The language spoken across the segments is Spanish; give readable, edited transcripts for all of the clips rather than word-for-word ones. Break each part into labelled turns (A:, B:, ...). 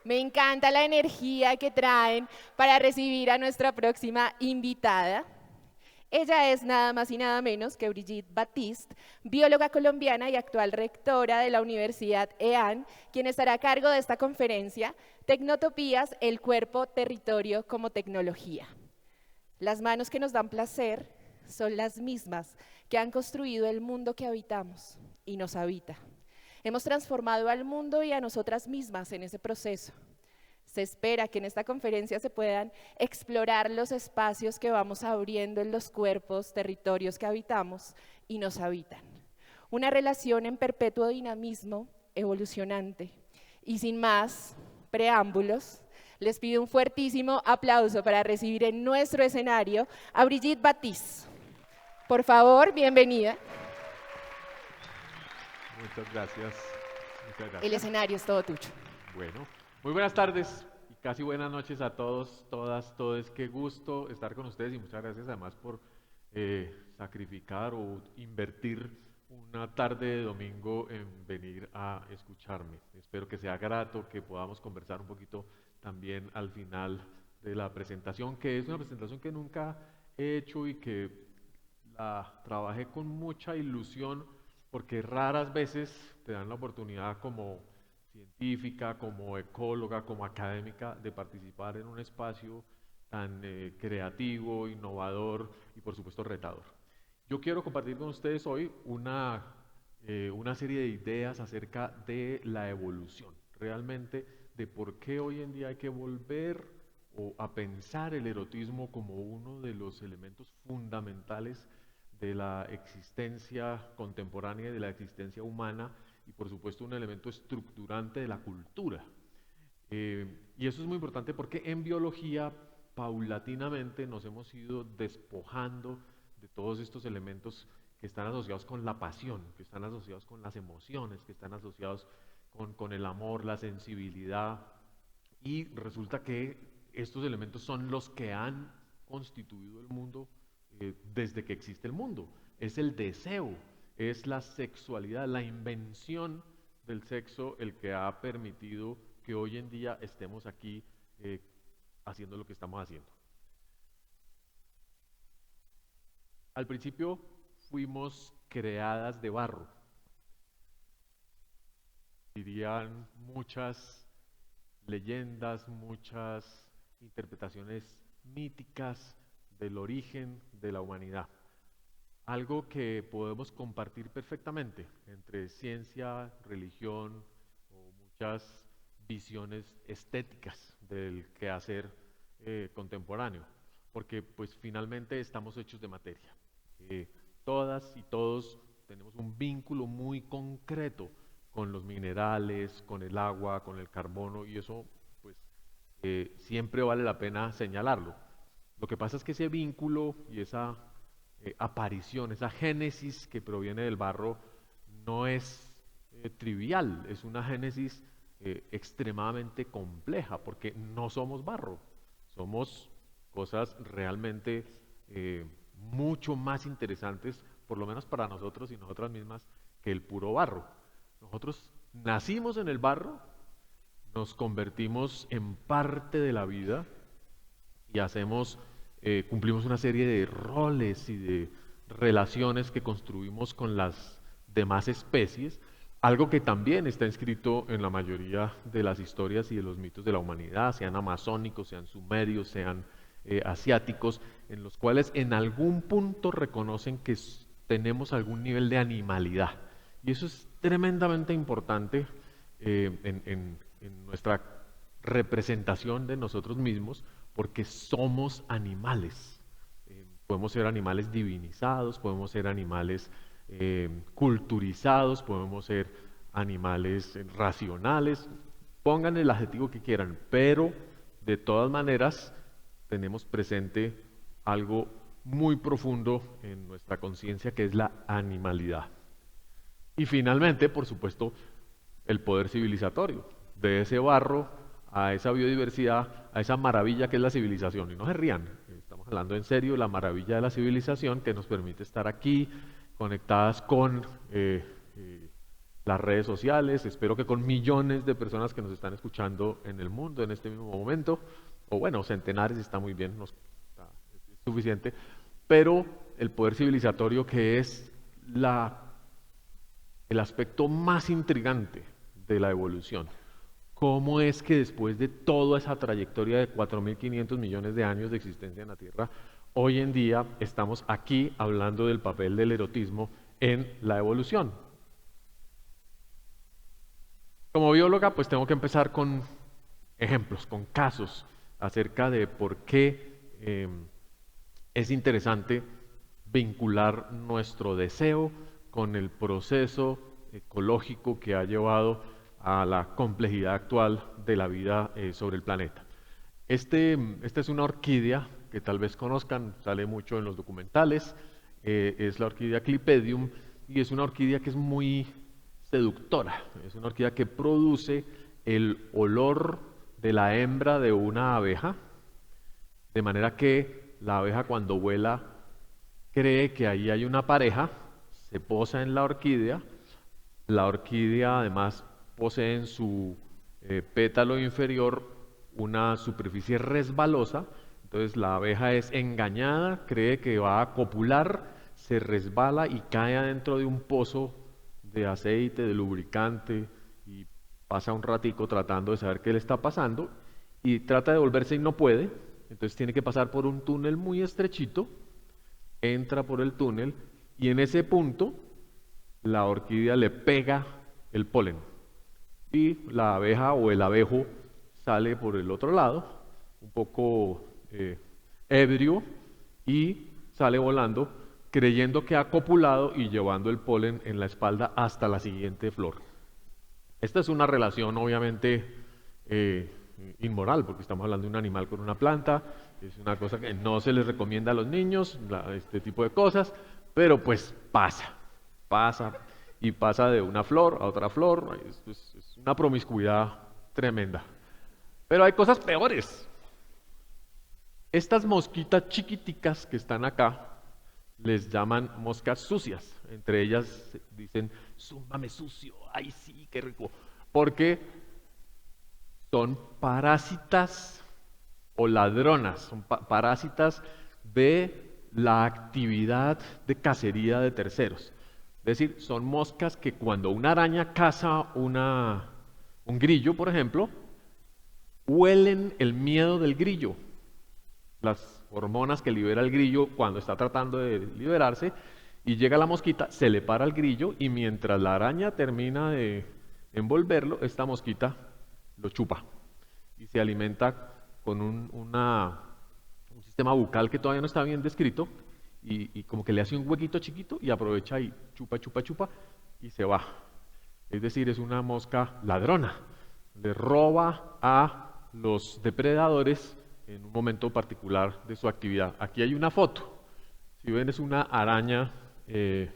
A: Me encanta la energía que traen para recibir a nuestra próxima invitada. Ella es nada más y nada menos que Brigitte Baptiste, bióloga colombiana y actual rectora de la Universidad EAN, quien estará a cargo de esta conferencia, Tecnotopías, el cuerpo, territorio como tecnología. Las manos que nos dan placer son las mismas que han construido el mundo que habitamos y nos habita. Hemos transformado al mundo y a nosotras mismas en ese proceso. Se espera que en esta conferencia se puedan explorar los espacios que vamos abriendo en los cuerpos, territorios que habitamos y nos habitan. Una relación en perpetuo dinamismo, evolucionante. Y sin más preámbulos, les pido un fuertísimo aplauso para recibir en nuestro escenario a Brigitte Baptiste. Por favor, bienvenida.
B: Muchas gracias. Muchas gracias.
A: El escenario es todo tuyo.
B: Bueno, muy buenas tardes y casi buenas noches a todos, todas, todos. Qué gusto estar con ustedes y muchas gracias además por sacrificar o invertir una tarde de domingo en venir a escucharme. Espero que sea grato, que podamos conversar un poquito también al final de la presentación, que es una presentación que nunca he hecho y que la trabajé con mucha ilusión porque raras veces te dan la oportunidad como científica, como ecóloga, como académica de participar en un espacio tan creativo, innovador y por supuesto retador. Yo quiero compartir con ustedes hoy una serie de ideas acerca de la evolución, realmente de por qué hoy en día hay que volver a pensar el erotismo como uno de los elementos fundamentales de la existencia contemporánea y de la existencia humana y por supuesto un elemento estructurante de la cultura. Y eso es muy importante porque en biología paulatinamente nos hemos ido despojando de todos estos elementos que están asociados con la pasión, que están asociados con las emociones, que están asociados con el amor, la sensibilidad, y resulta que estos elementos son los que han constituido el mundo desde que existe el mundo. Es el deseo, es la sexualidad, la invención del sexo el que ha permitido que hoy en día estemos aquí haciendo lo que estamos haciendo. Al principio fuimos creadas de barro. Dirían muchas leyendas, muchas interpretaciones míticas del origen de la humanidad. Algo que podemos compartir perfectamente entre ciencia, religión o muchas visiones estéticas del quehacer contemporáneo, porque pues finalmente estamos hechos de materia. Todas y todos tenemos un vínculo muy concreto con los minerales, con el agua, con el carbono, y eso pues siempre vale la pena señalarlo. Lo que pasa es que ese vínculo y esa aparición, esa génesis que proviene del barro no es trivial, es una génesis extremadamente compleja, porque no somos barro, somos cosas realmente mucho más interesantes, por lo menos para nosotros y nosotras mismas, que el puro barro. Nosotros nacimos en el barro, nos convertimos en parte de la vida y cumplimos una serie de roles y de relaciones que construimos con las demás especies, algo que también está inscrito en la mayoría de las historias y de los mitos de la humanidad, sean amazónicos, sean sumerios, sean asiáticos, en los cuales en algún punto reconocen que tenemos algún nivel de animalidad. Y eso es tremendamente importante en nuestra representación de nosotros mismos, porque somos animales. Podemos ser animales divinizados, podemos ser animales culturizados, podemos ser animales racionales, pongan el adjetivo que quieran, pero de todas maneras tenemos presente algo muy profundo en nuestra conciencia, que es la animalidad. Y finalmente, por supuesto, el poder civilizatorio, de ese barro a esa biodiversidad, a esa maravilla que es la civilización. Y no se rían, estamos hablando en serio, la maravilla de la civilización que nos permite estar aquí, conectadas con las redes sociales. Espero que con millones de personas que nos están escuchando en el mundo en este mismo momento, o bueno, centenares está muy bien, es suficiente, pero el poder civilizatorio que es el aspecto más intrigante de la evolución. ¿Cómo es que después de toda esa trayectoria de 4.500 millones de años de existencia en la Tierra, hoy en día estamos aquí hablando del papel del erotismo en la evolución? Como bióloga, pues tengo que empezar con ejemplos, con casos acerca de por qué es interesante vincular nuestro deseo con el proceso ecológico que ha llevado a la complejidad actual de la vida sobre el planeta. Esta es una orquídea que tal vez conozcan, sale mucho en los documentales, es la orquídea Clipedium, y es una orquídea que es muy seductora, es una orquídea que produce el olor de la hembra de una abeja, de manera que la abeja cuando vuela cree que ahí hay una pareja, se posa en la orquídea además posee en su pétalo inferior una superficie resbalosa, entonces la abeja es engañada, cree que va a copular, se resbala y cae adentro de un pozo de aceite, de lubricante, y pasa un ratico tratando de saber qué le está pasando, y trata de volverse y no puede, entonces tiene que pasar por un túnel muy estrechito, entra por el túnel, y en ese punto la orquídea le pega el polen, y la abeja o el abejo sale por el otro lado, un poco ebrio, y sale volando, creyendo que ha copulado y llevando el polen en la espalda hasta la siguiente flor. Esta es una relación obviamente inmoral, porque estamos hablando de un animal con una planta, es una cosa que no se les recomienda a los niños, este tipo de cosas, pero pues pasa y pasa de una flor a otra flor, es una promiscuidad tremenda. Pero hay cosas peores. Estas mosquitas chiquiticas que están acá, les llaman moscas sucias. Entre ellas dicen, zúmbame sucio, ay sí, qué rico. Porque son parásitas o ladronas, son parásitas de la actividad de cacería de terceros. Es decir, son moscas que cuando una araña caza un grillo, por ejemplo, huelen el miedo del grillo. Las hormonas que libera el grillo cuando está tratando de liberarse, y llega la mosquita, se le para el grillo, y mientras la araña termina de envolverlo, esta mosquita lo chupa y se alimenta con un sistema bucal que todavía no está bien descrito, y como que le hace un huequito chiquito y aprovecha y chupa y se va. Es decir, es una mosca ladrona, le roba a los depredadores en un momento particular de su actividad. Aquí hay una foto. Si ven, es una araña que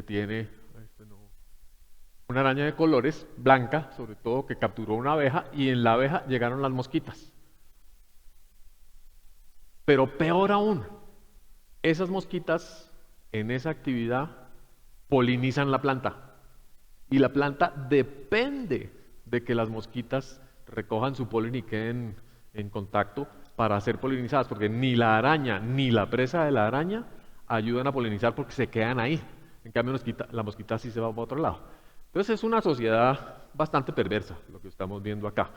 B: tiene una araña de colores, blanca, sobre todo, que capturó una abeja, y en la abeja llegaron las mosquitas. Pero peor aún, esas mosquitas en esa actividad polinizan la planta, y la planta depende de que las mosquitas recojan su polen y queden en contacto para ser polinizadas, porque ni la araña ni la presa de la araña ayudan a polinizar porque se quedan ahí. En cambio, la mosquita sí se va para otro lado. Entonces es una sociedad bastante perversa lo que estamos viendo acá.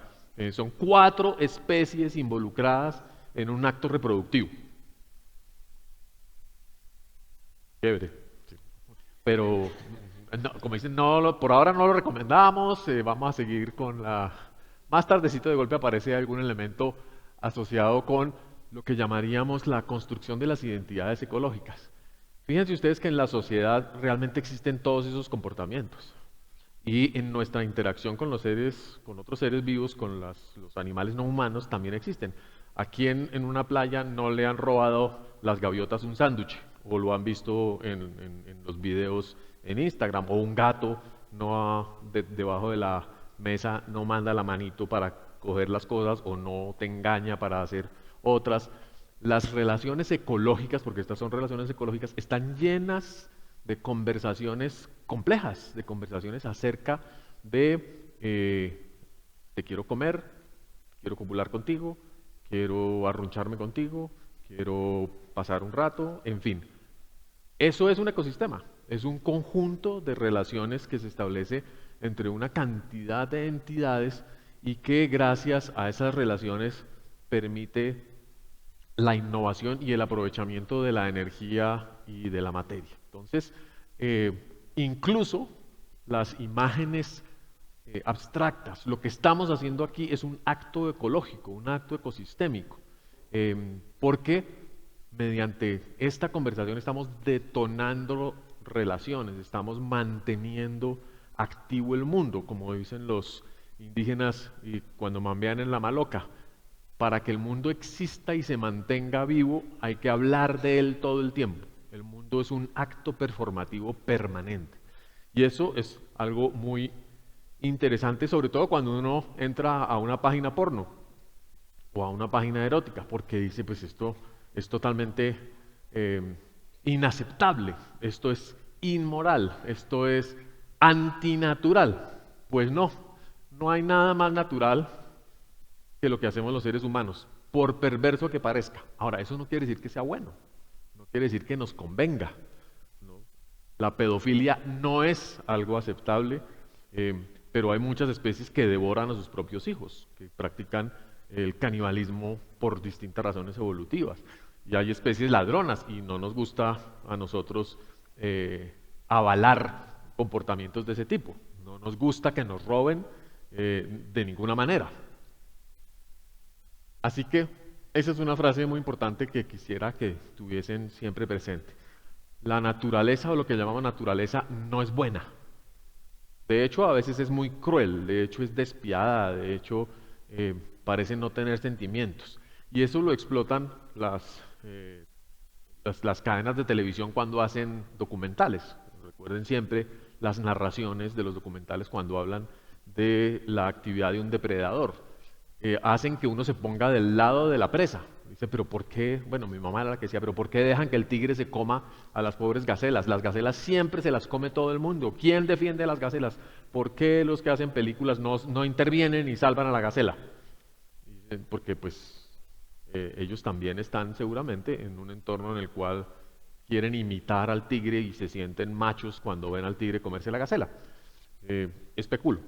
B: Son 4 especies involucradas en un acto reproductivo. Chévere. Sí. Pero, no, como dicen, no, por ahora no lo recomendamos, vamos a seguir con la... Más tardecito de golpe aparece algún elemento asociado con lo que llamaríamos la construcción de las identidades ecológicas. Fíjense ustedes que en la sociedad realmente existen todos esos comportamientos. Y en nuestra interacción con los seres, con otros seres vivos, con los animales no humanos, también existen. Aquí en una playa no le han robado las gaviotas un sándwich, o lo han visto en los videos en Instagram, o un gato debajo de la mesa no manda la manito para coger las cosas, o no te engaña para hacer otras. Las relaciones ecológicas, porque estas son relaciones ecológicas, están llenas de conversaciones complejas, de conversaciones acerca de te quiero comer, quiero copular contigo, quiero arruncharme contigo, quiero pasar un rato, en fin. Eso es un ecosistema, es un conjunto de relaciones que se establece entre una cantidad de entidades y que gracias a esas relaciones permite la innovación y el aprovechamiento de la energía y de la materia. Entonces, incluso las imágenes abstractas, lo que estamos haciendo aquí es un acto ecológico, un acto ecosistémico, porque mediante esta conversación estamos detonando relaciones, estamos manteniendo activo el mundo, como dicen los indígenas y cuando mambean en la maloca. Para que el mundo exista y se mantenga vivo, hay que hablar de él todo el tiempo. El mundo es un acto performativo permanente. Y eso es algo muy interesante, sobre todo cuando uno entra a una página porno o a una página erótica, porque dice, pues esto es totalmente inaceptable, esto es inmoral, esto es antinatural. Pues no, no hay nada más natural que lo que hacemos los seres humanos, por perverso que parezca. Ahora, eso no quiere decir que sea bueno, no quiere decir que nos convenga, ¿no? La pedofilia no es algo aceptable, pero hay muchas especies que devoran a sus propios hijos, que practican el canibalismo por distintas razones evolutivas. Y hay especies ladronas y no nos gusta a nosotros avalar comportamientos de ese tipo. No nos gusta que nos roben de ninguna manera. Así que esa es una frase muy importante que quisiera que tuviesen siempre presente. La naturaleza o lo que llamamos naturaleza no es buena. De hecho, a veces es muy cruel, de hecho es despiadada, de hecho parece no tener sentimientos. Y eso lo explotan las cadenas de televisión cuando hacen documentales. Recuerden siempre las narraciones de los documentales cuando hablan de la actividad de un depredador. Hacen que uno se ponga del lado de la presa. Dice, pero ¿por qué? Bueno, mi mamá era la que decía, pero ¿por qué dejan que el tigre se coma a las pobres gacelas? Las gacelas siempre se las come todo el mundo. ¿Quién defiende a las gacelas? ¿Por qué los que hacen películas no intervienen y salvan a la gacela? Porque pues ellos también están seguramente en un entorno en el cual quieren imitar al tigre y se sienten machos cuando ven al tigre comerse la gacela. Especulo.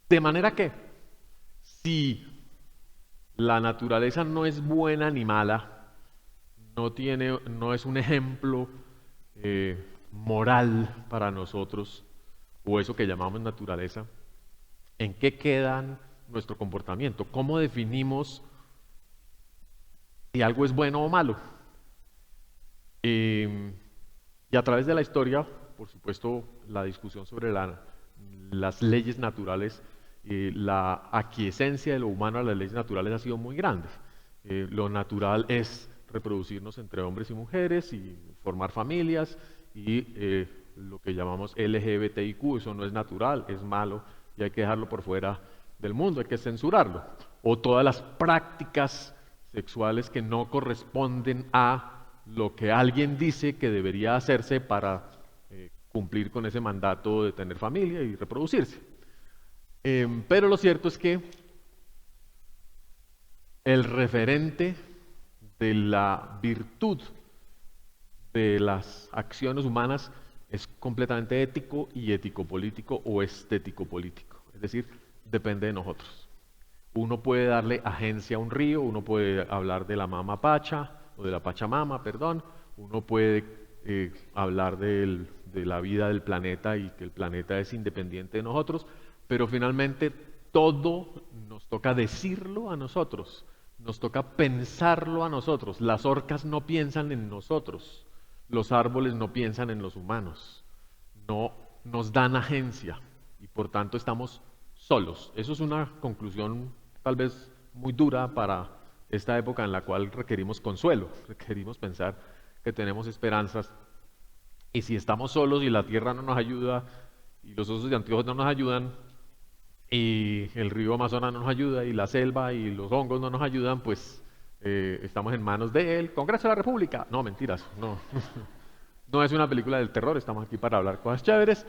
B: De manera que, si la naturaleza no es buena ni mala, no es un ejemplo moral para nosotros, o eso que llamamos naturaleza, ¿en qué queda nuestro comportamiento? ¿Cómo definimos si algo es bueno o malo? Y a través de la historia, por supuesto, la discusión sobre las leyes naturales, la aquiescencia de lo humano a las leyes naturales ha sido muy grande. Lo natural es reproducirnos entre hombres y mujeres y formar familias y lo que llamamos LGBTIQ, eso no es natural, es malo y hay que dejarlo por fuera del mundo, hay que censurarlo. O todas las prácticas sexuales que no corresponden a lo que alguien dice que debería hacerse para cumplir con ese mandato de tener familia y reproducirse. Pero lo cierto es que el referente de la virtud de las acciones humanas es completamente ético y ético-político o estético-político. Es decir, depende de nosotros. Uno puede darle agencia a un río, uno puede hablar de la mama pacha, o de la pachamama, perdón, uno puede hablar de la vida del planeta y que el planeta es independiente de nosotros, pero finalmente todo nos toca decirlo a nosotros, nos toca pensarlo a nosotros. Las orcas no piensan en nosotros, los árboles no piensan en los humanos, no nos dan agencia y por tanto estamos solos. Eso es una conclusión tal vez muy dura para esta época en la cual requerimos consuelo, requerimos pensar que tenemos esperanzas. Y si estamos solos y la tierra no nos ayuda y los osos de anteojos no nos ayudan y el río Amazonas no nos ayuda y la selva y los hongos no nos ayudan, pues estamos en manos del Congreso de la República. No, mentiras, no. No es una película del terror, estamos aquí para hablar cosas chéveres.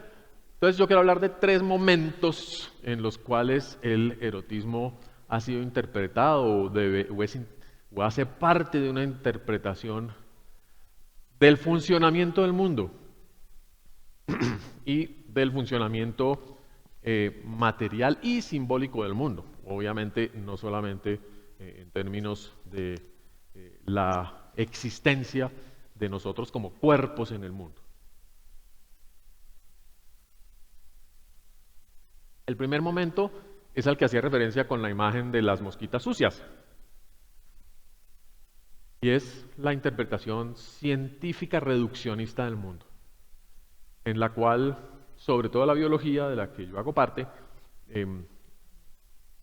B: Entonces yo quiero hablar de 3 momentos en los cuales el erotismo ha sido interpretado o hace parte de una interpretación del funcionamiento del mundo y del funcionamiento material y simbólico del mundo. Obviamente no solamente en términos de la existencia de nosotros como cuerpos en el mundo. El primer momento es al que hacía referencia con la imagen de las mosquitas sucias. Y es la interpretación científica reduccionista del mundo, en la cual, sobre todo la biología de la que yo hago parte,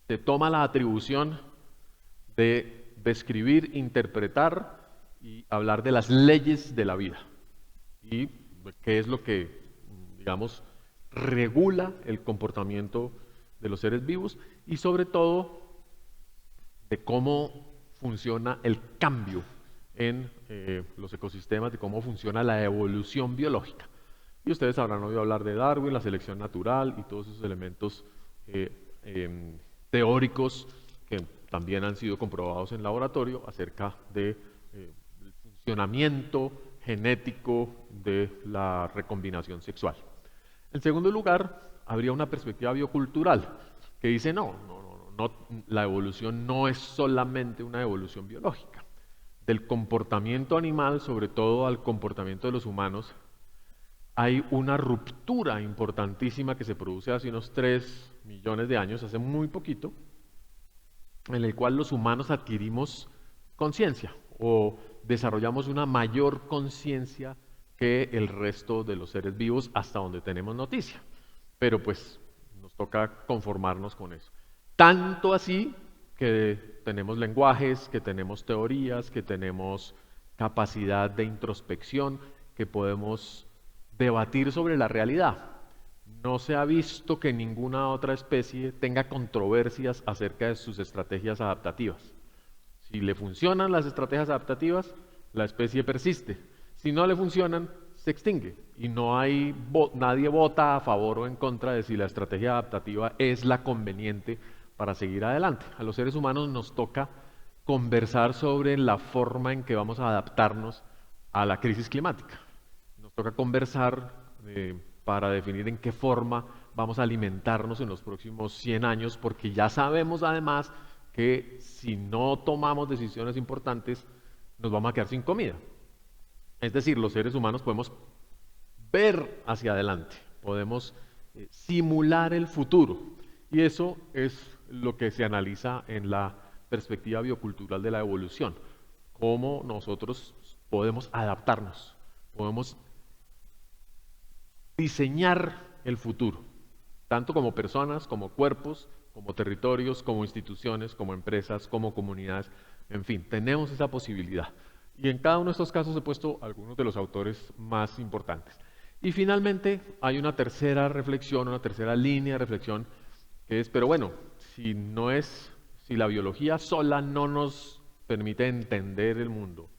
B: se toma la atribución de describir, interpretar y hablar de las leyes de la vida. Y qué es lo que, digamos, regula el comportamiento de los seres vivos y sobre todo de cómo funciona el cambio en los ecosistemas, de cómo funciona la evolución biológica. Y ustedes habrán oído hablar de Darwin, la selección natural y todos esos elementos teóricos que también han sido comprobados en laboratorio acerca del funcionamiento genético de la recombinación sexual. En segundo lugar, habría una perspectiva biocultural que dice no, la evolución no es solamente una evolución biológica. Del comportamiento animal, sobre todo al comportamiento de los humanos, hay una ruptura importantísima que se produce hace unos 3 millones de años, hace muy poquito, en el cual los humanos adquirimos conciencia o desarrollamos una mayor conciencia que el resto de los seres vivos hasta donde tenemos noticia. Pero pues nos toca conformarnos con eso. Tanto así que tenemos lenguajes, que tenemos teorías, que tenemos capacidad de introspección, que podemos debatir sobre la realidad. No se ha visto que ninguna otra especie tenga controversias acerca de sus estrategias adaptativas. Si le funcionan las estrategias adaptativas, la especie persiste. Si no le funcionan, se extingue. Y no hay nadie vota a favor o en contra de si la estrategia adaptativa es la conveniente para seguir adelante. A los seres humanos nos toca conversar sobre la forma en que vamos a adaptarnos a la crisis climática. Nos toca conversar para definir en qué forma vamos a alimentarnos en los próximos 100 años, porque ya sabemos además que si no tomamos decisiones importantes, nos vamos a quedar sin comida. Es decir, los seres humanos podemos ver hacia adelante, podemos simular el futuro. Y eso es lo que se analiza en la perspectiva biocultural de la evolución. Cómo nosotros podemos adaptarnos, podemos diseñar el futuro, tanto como personas, como cuerpos, como territorios, como instituciones, como empresas, como comunidades. En fin, tenemos esa posibilidad. Y en cada uno de estos casos he puesto algunos de los autores más importantes. Y finalmente hay una tercera reflexión, una tercera línea de reflexión, que es, pero bueno, si la biología sola no nos permite entender el mundo,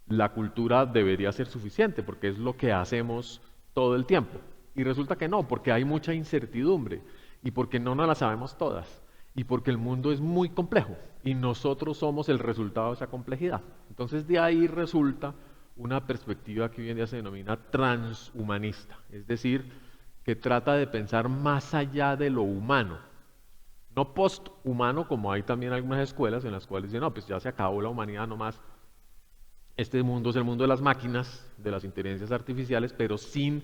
B: la cultura debería ser suficiente, porque es lo que hacemos todo el tiempo. Y resulta que no, porque hay mucha incertidumbre, y porque no nos la sabemos todas, y porque el mundo es muy complejo, y nosotros somos el resultado de esa complejidad. Entonces de ahí resulta una perspectiva que hoy en día se denomina transhumanista, es decir, que trata de pensar más allá de lo humano, no posthumano, como hay también algunas escuelas en las cuales dicen, no, pues ya se acabó la humanidad nomás, este mundo es el mundo de las máquinas, de las inteligencias artificiales, pero sin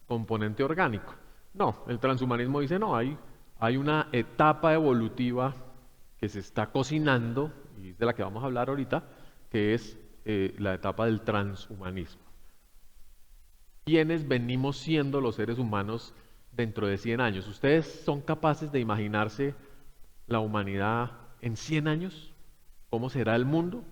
B: componente orgánico. No, el transhumanismo dice, no, hay una etapa evolutiva que se está cocinando, y de la que vamos a hablar ahorita, que es la etapa del transhumanismo. ¿Quiénes venimos siendo los seres humanos dentro de 100 años? ¿Ustedes son capaces de imaginarse la humanidad en 100 años? ¿Cómo será el mundo?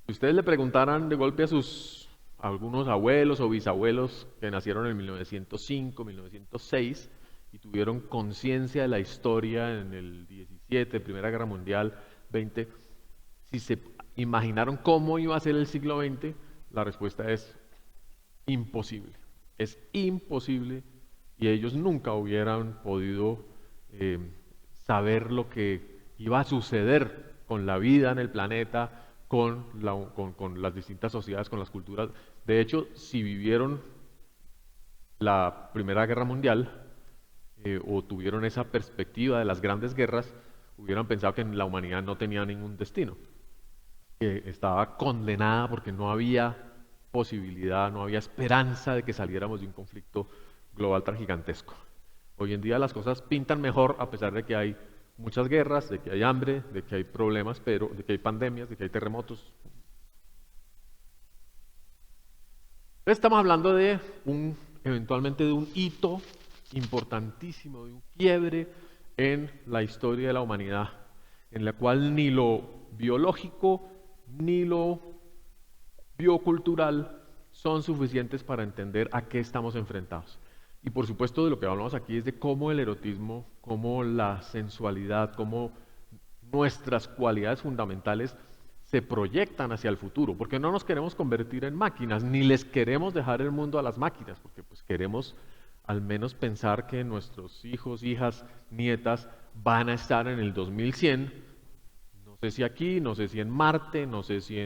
B: Si ustedes le preguntaran de golpe a algunos abuelos o bisabuelos que nacieron en 1905, 1906 y tuvieron conciencia de la historia en el 17, Primera Guerra Mundial, XX, si se imaginaron cómo iba a ser el siglo XX, la respuesta es imposible. Es imposible y ellos nunca hubieran podido saber lo que iba a suceder con la vida en el planeta, con las distintas sociedades, con las culturas. De hecho, si vivieron la Primera Guerra Mundial o tuvieron esa perspectiva de las grandes guerras, hubieran pensado que la humanidad no tenía ningún destino, que estaba condenada porque no había posibilidad, no había esperanza de que saliéramos de un conflicto global tan gigantesco. Hoy en día las cosas pintan mejor a pesar de que hay muchas guerras, de que hay hambre, de que hay problemas, pero de que hay pandemias, de que hay terremotos. Entonces estamos hablando de eventualmente de un hito importantísimo, de un quiebre en la historia de la humanidad, en la cual ni lo biológico ni lo biocultural son suficientes para entender a qué estamos enfrentados. Y por supuesto de lo que hablamos aquí es de cómo el erotismo, cómo la sensualidad, cómo nuestras cualidades fundamentales se proyectan hacia el futuro, porque no nos queremos convertir en máquinas, ni les queremos dejar el mundo a las máquinas, porque pues queremos al menos pensar que nuestros hijos, hijas, nietas van a estar en el 2100, no sé si aquí, no sé si en Marte, no sé si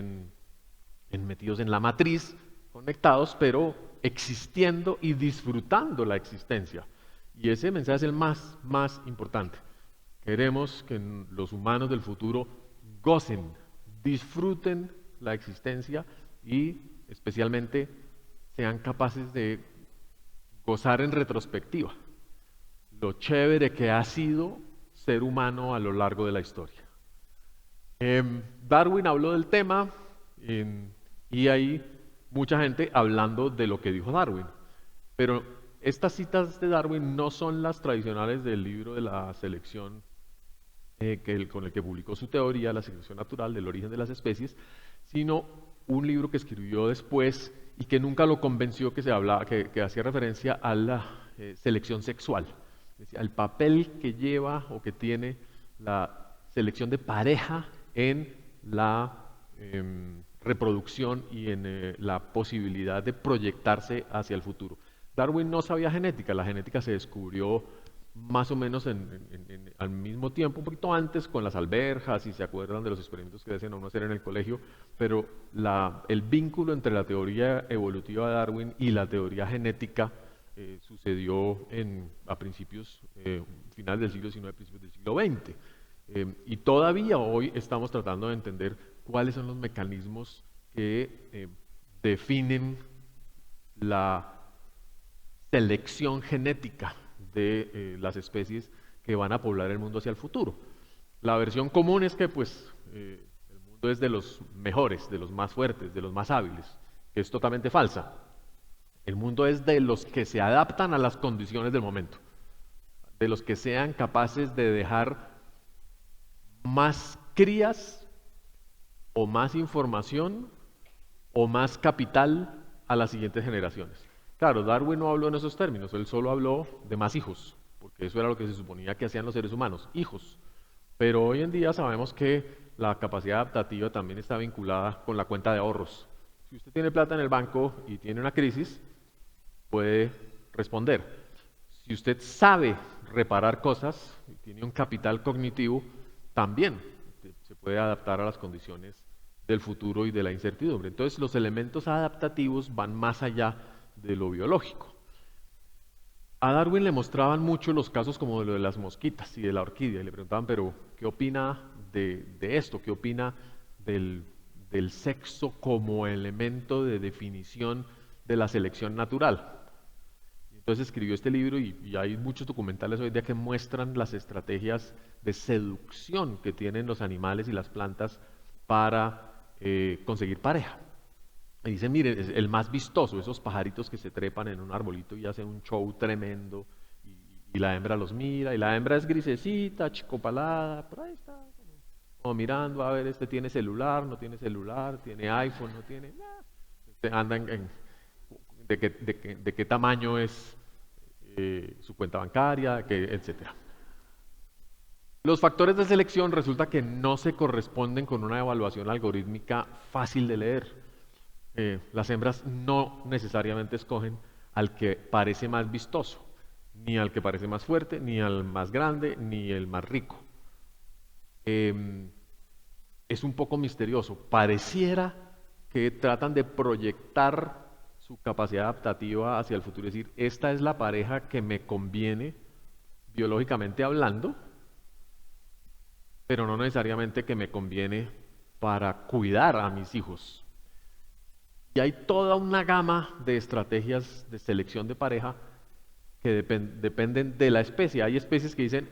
B: metidos en la matriz, conectados, pero existiendo y disfrutando la existencia. Y ese mensaje es el más importante. Queremos que los humanos del futuro gocen, disfruten la existencia y especialmente sean capaces de gozar en retrospectiva lo chévere que ha sido ser humano a lo largo de la historia. Darwin habló del tema y hay mucha gente hablando de lo que dijo Darwin, pero estas citas de Darwin no son las tradicionales del libro de la selección con el que publicó su teoría, la selección natural del origen de las especies, sino un libro que escribió después y que nunca lo convenció que hacía referencia a la selección sexual, es decir, al papel que lleva o que tiene la selección de pareja en la reproducción y en la posibilidad de proyectarse hacia el futuro. Darwin no sabía genética, la genética se descubrió más o menos al mismo tiempo, un poquito antes con las alberjas, si se acuerdan de los experimentos que decían a uno hacer en el colegio, pero el vínculo entre la teoría evolutiva de Darwin y la teoría genética sucedió a finales del siglo XIX, principios del siglo XX. Y todavía hoy estamos tratando de entender cuáles son los mecanismos que definen la selección genética de las especies que van a poblar el mundo hacia el futuro. La versión común es que el mundo es de los mejores, de los más fuertes, de los más hábiles, que es totalmente falsa. El mundo es de los que se adaptan a las condiciones del momento, de los que sean capaces de dejar más crías o más información o más capital a las siguientes generaciones. Claro, Darwin no habló en esos términos, él solo habló de más hijos, porque eso era lo que se suponía que hacían los seres humanos, hijos. Pero hoy en día sabemos que la capacidad adaptativa también está vinculada con la cuenta de ahorros. Si usted tiene plata en el banco y tiene una crisis, puede responder. Si usted sabe reparar cosas y tiene un capital cognitivo, también se puede adaptar a las condiciones del futuro y de la incertidumbre. Entonces los elementos adaptativos van más allá de lo biológico. A Darwin le mostraban mucho los casos como de lo de las mosquitas y de la orquídea, y le preguntaban, pero ¿qué opina de esto? ¿Qué opina del sexo como elemento de definición de la selección natural? Entonces escribió este libro y hay muchos documentales hoy día que muestran las estrategias de seducción que tienen los animales y las plantas para conseguir pareja. Y dicen, miren, es el más vistoso, esos pajaritos que se trepan en un arbolito y hacen un show tremendo, y la hembra los mira, y la hembra es grisecita, chicopalada, por ahí está, como mirando, a ver, este tiene celular, no tiene celular, tiene iPhone, no tiene, anda de qué tamaño es su cuenta bancaria, etcétera. Los factores de selección resulta que no se corresponden con una evaluación algorítmica fácil de leer. Las hembras no necesariamente escogen al que parece más vistoso, ni al que parece más fuerte, ni al más grande, ni el más rico. Es un poco misterioso. Pareciera que tratan de proyectar su capacidad adaptativa hacia el futuro, es decir, esta es la pareja que me conviene biológicamente hablando, pero no necesariamente que me conviene para cuidar a mis hijos. Y hay toda una gama de estrategias de selección de pareja que dependen de la especie. Hay especies que dicen,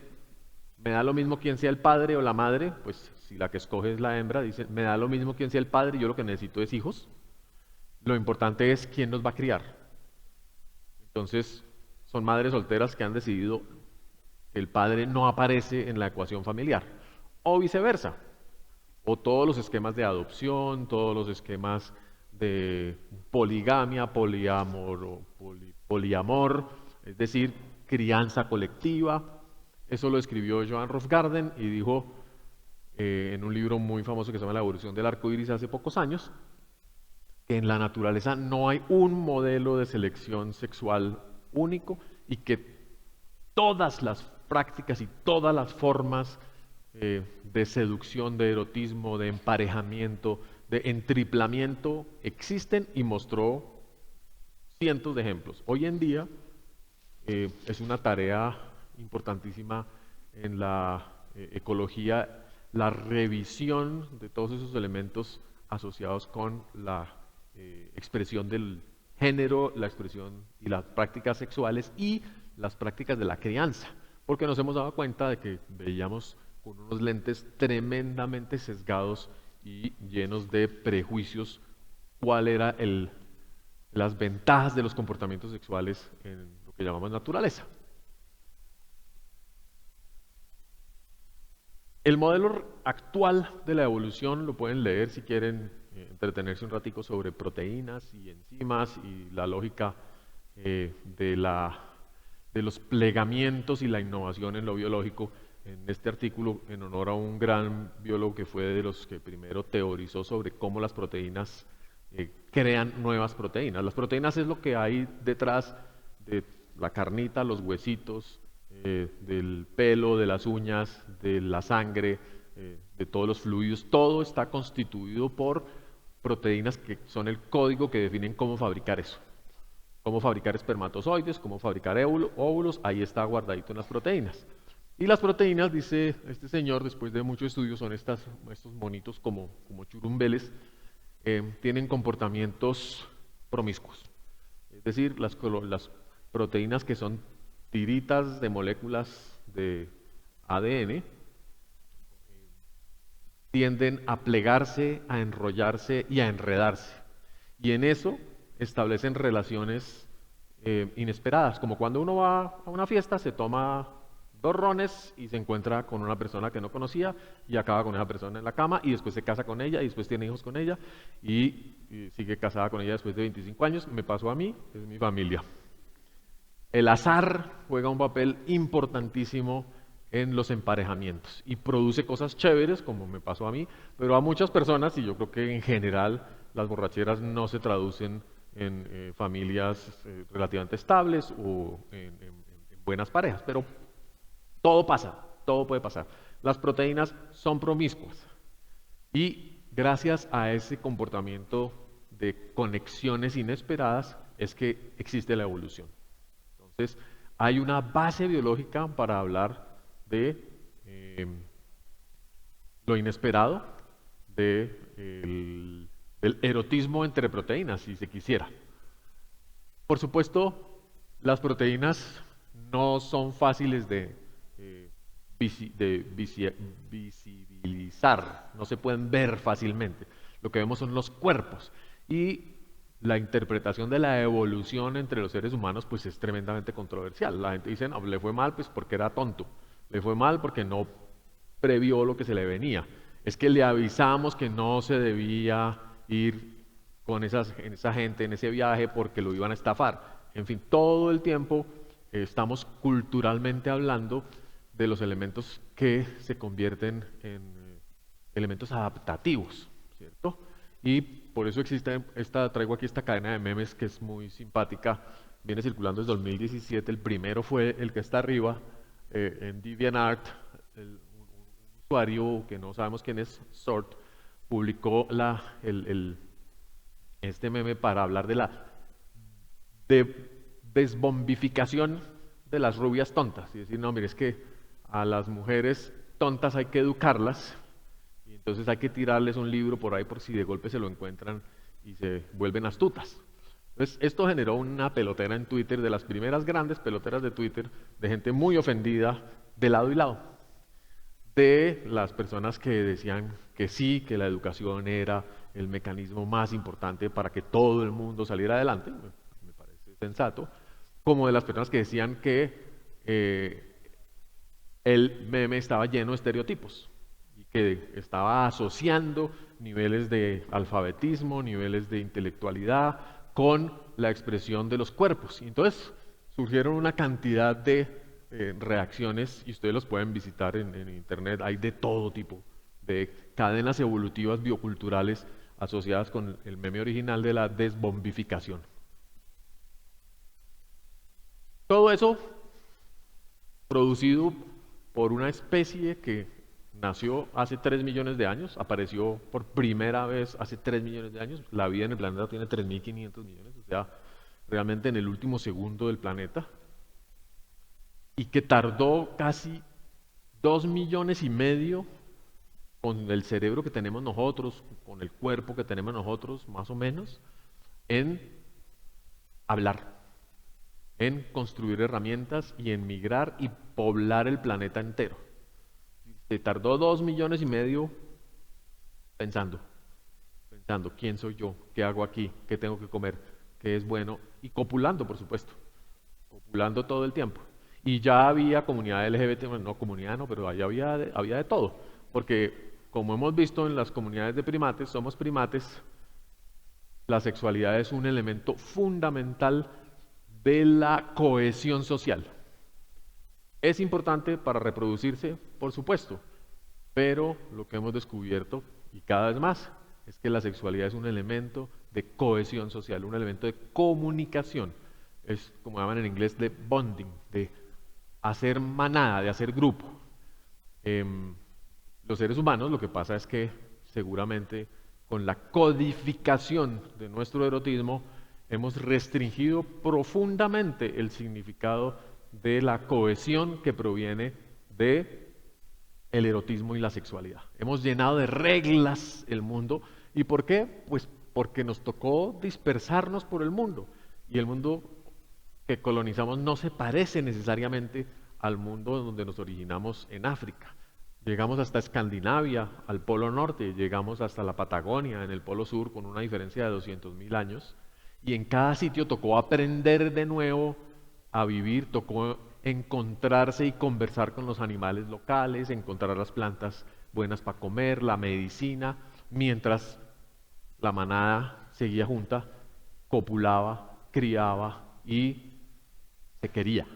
B: me da lo mismo quién sea el padre o la madre, pues si la que escoge es la hembra, dicen, me da lo mismo quién sea el padre, yo lo que necesito es hijos. Lo importante es quién nos va a criar. Entonces, son madres solteras que han decidido que el padre no aparece en la ecuación familiar. O viceversa. O todos los esquemas de adopción, todos los esquemas de poligamia, poliamor o poliamor, es decir, crianza colectiva. Eso lo escribió Joan Rovgarden y dijo en un libro muy famoso que se llama La evolución del arco iris hace pocos años, que en la naturaleza no hay un modelo de selección sexual único y que todas las prácticas y todas las formas de seducción, de erotismo, de emparejamiento, de entriplamiento existen y mostró cientos de ejemplos. Hoy en día es una tarea importantísima en la ecología, la revisión de todos esos elementos asociados con la expresión del género, la expresión y las prácticas sexuales y las prácticas de la crianza, porque nos hemos dado cuenta de que veíamos con unos lentes tremendamente sesgados y llenos de prejuicios cuál era las ventajas de los comportamientos sexuales en lo que llamamos naturaleza. El modelo actual de la evolución lo pueden leer si quieren entretenerse un ratico sobre proteínas y enzimas y la lógica de los plegamientos y la innovación en lo biológico. En este artículo, en honor a un gran biólogo que fue de los que primero teorizó sobre cómo las proteínas crean nuevas proteínas. Las proteínas es lo que hay detrás de la carnita, los huesitos, del pelo, de las uñas, de la sangre, de todos los fluidos. Todo está constituido por proteínas que son el código que definen cómo fabricar eso. Cómo fabricar espermatozoides, cómo fabricar óvulos, ahí está guardadito en las proteínas. Y las proteínas, dice este señor, después de mucho estudio, son estos monitos como churumbeles, tienen comportamientos promiscuos. Es decir, las proteínas que son tiritas de moléculas de ADN tienden a plegarse, a enrollarse y a enredarse. Y en eso establecen relaciones inesperadas, como cuando uno va a una fiesta, se toma 2 rones y se encuentra con una persona que no conocía y acaba con esa persona en la cama y después se casa con ella y después tiene hijos con ella y sigue casada con ella después de 25 años. Me pasó a mí, es mi familia. El azar juega un papel importantísimo en los emparejamientos y produce cosas chéveres, como me pasó a mí, pero a muchas personas, y yo creo que en general las borracheras no se traducen en familias relativamente estables o en buenas parejas, pero todo pasa, todo puede pasar. Las proteínas son promiscuas y gracias a ese comportamiento de conexiones inesperadas es que existe la evolución. Entonces, hay una base biológica para hablar de lo inesperado, del erotismo entre proteínas, si se quisiera. Por supuesto, las proteínas no son fáciles de visibilizar, no se pueden ver fácilmente. Lo que vemos son los cuerpos y la interpretación de la evolución entre los seres humanos pues es tremendamente controversial. La gente dice, no, le fue mal pues porque era tonto, le fue mal porque no previó lo que se le venía. Es que le avisamos que no se debía ir con esa gente en ese viaje porque lo iban a estafar. En fin, todo el tiempo estamos culturalmente hablando de los elementos que se convierten en elementos adaptativos, ¿cierto? Y por eso existe traigo aquí esta cadena de memes que es muy simpática, viene circulando desde 2017, el primero fue el que está arriba, en DeviantArt, un usuario que no sabemos quién es, Sort, publicó este meme para hablar de la desbombificación de las rubias tontas, y decir, no, mire, es que a las mujeres tontas hay que educarlas, y entonces hay que tirarles un libro por ahí por si de golpe se lo encuentran y se vuelven astutas. Entonces, esto generó una pelotera en Twitter, de las primeras grandes peloteras de Twitter, de gente muy ofendida de lado y lado. De las personas que decían que sí, que la educación era el mecanismo más importante para que todo el mundo saliera adelante, me parece sensato, como de las personas que decían que el meme estaba lleno de estereotipos y que estaba asociando niveles de alfabetismo, niveles de intelectualidad con la expresión de los cuerpos. Y entonces surgieron una cantidad de reacciones, y ustedes los pueden visitar en internet, hay de todo tipo, de cadenas evolutivas bioculturales asociadas con el meme original de la desbombificación. Todo eso producido por una especie que nació hace 3 millones de años, apareció por primera vez hace 3 millones de años, la vida en el planeta tiene 3.500 millones, o sea, realmente en el último segundo del planeta, y que tardó casi 2,5 millones con el cerebro que tenemos nosotros, con el cuerpo que tenemos nosotros, más o menos, en hablar, en construir herramientas y en migrar y poblar el planeta entero. Se tardó 2,5 millones pensando quién soy yo, qué hago aquí, qué tengo que comer, qué es bueno, y copulando, por supuesto, copulando todo el tiempo. Y ya había comunidad LGBT, bueno, no comunidad no, pero allá había de todo, porque como hemos visto en las comunidades de primates, somos primates, la sexualidad es un elemento fundamental de la cohesión social. Es importante para reproducirse, por supuesto, pero lo que hemos descubierto, y cada vez más, es que la sexualidad es un elemento de cohesión social, un elemento de comunicación. Es como llaman en inglés de bonding, de hacer manada, de hacer grupo. Los seres humanos, lo que pasa es que seguramente con la codificación de nuestro erotismo hemos restringido profundamente el significado de la cohesión que proviene de el erotismo y la sexualidad. Hemos llenado de reglas el mundo. ¿Y por qué? Pues porque nos tocó dispersarnos por el mundo. Y el mundo que colonizamos no se parece necesariamente al mundo donde nos originamos en África. Llegamos hasta Escandinavia, al Polo Norte, llegamos hasta la Patagonia, en el Polo Sur, con una diferencia de 200.000 años. Y en cada sitio tocó aprender de nuevo a vivir, tocó encontrarse y conversar con los animales locales, encontrar las plantas buenas para comer, la medicina, mientras la manada seguía junta, copulaba, criaba y se quería,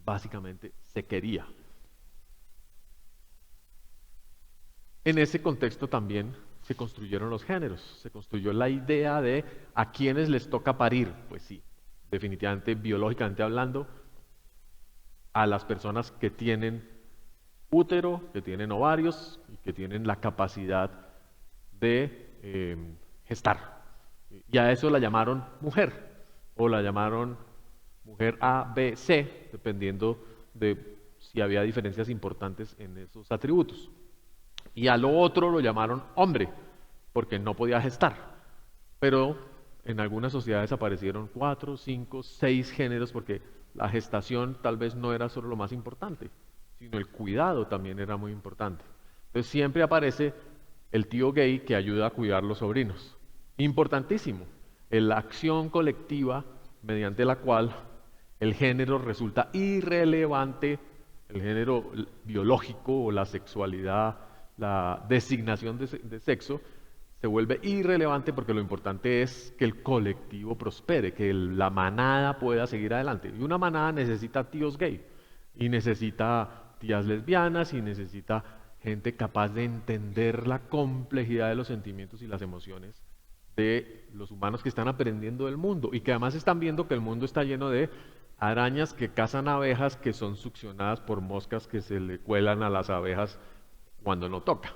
B: básicamente se quería. En ese contexto también se construyeron los géneros, se construyó la idea de a quiénes les toca parir. Pues sí, definitivamente, biológicamente hablando, a las personas que tienen útero, que tienen ovarios y que tienen la capacidad de gestar. Y a eso la llamaron mujer, o la llamaron mujer A, B, C, dependiendo de si había diferencias importantes en esos atributos. Y a lo otro lo llamaron hombre, porque no podía gestar. Pero en algunas sociedades aparecieron 4, 5, 6 géneros, porque la gestación tal vez no era solo lo más importante, sino el cuidado también era muy importante. Entonces siempre aparece el tío gay que ayuda a cuidar los sobrinos. Importantísimo, la acción colectiva mediante la cual el género resulta irrelevante, el género biológico o la sexualidad, la designación de sexo, se vuelve irrelevante porque lo importante es que el colectivo prospere, que la manada pueda seguir adelante. Y una manada necesita tíos gay y necesita tías lesbianas y necesita gente capaz de entender la complejidad de los sentimientos y las emociones de los humanos que están aprendiendo del mundo y que además están viendo que el mundo está lleno de arañas que cazan abejas que son succionadas por moscas que se le cuelan a las abejas cuando no toca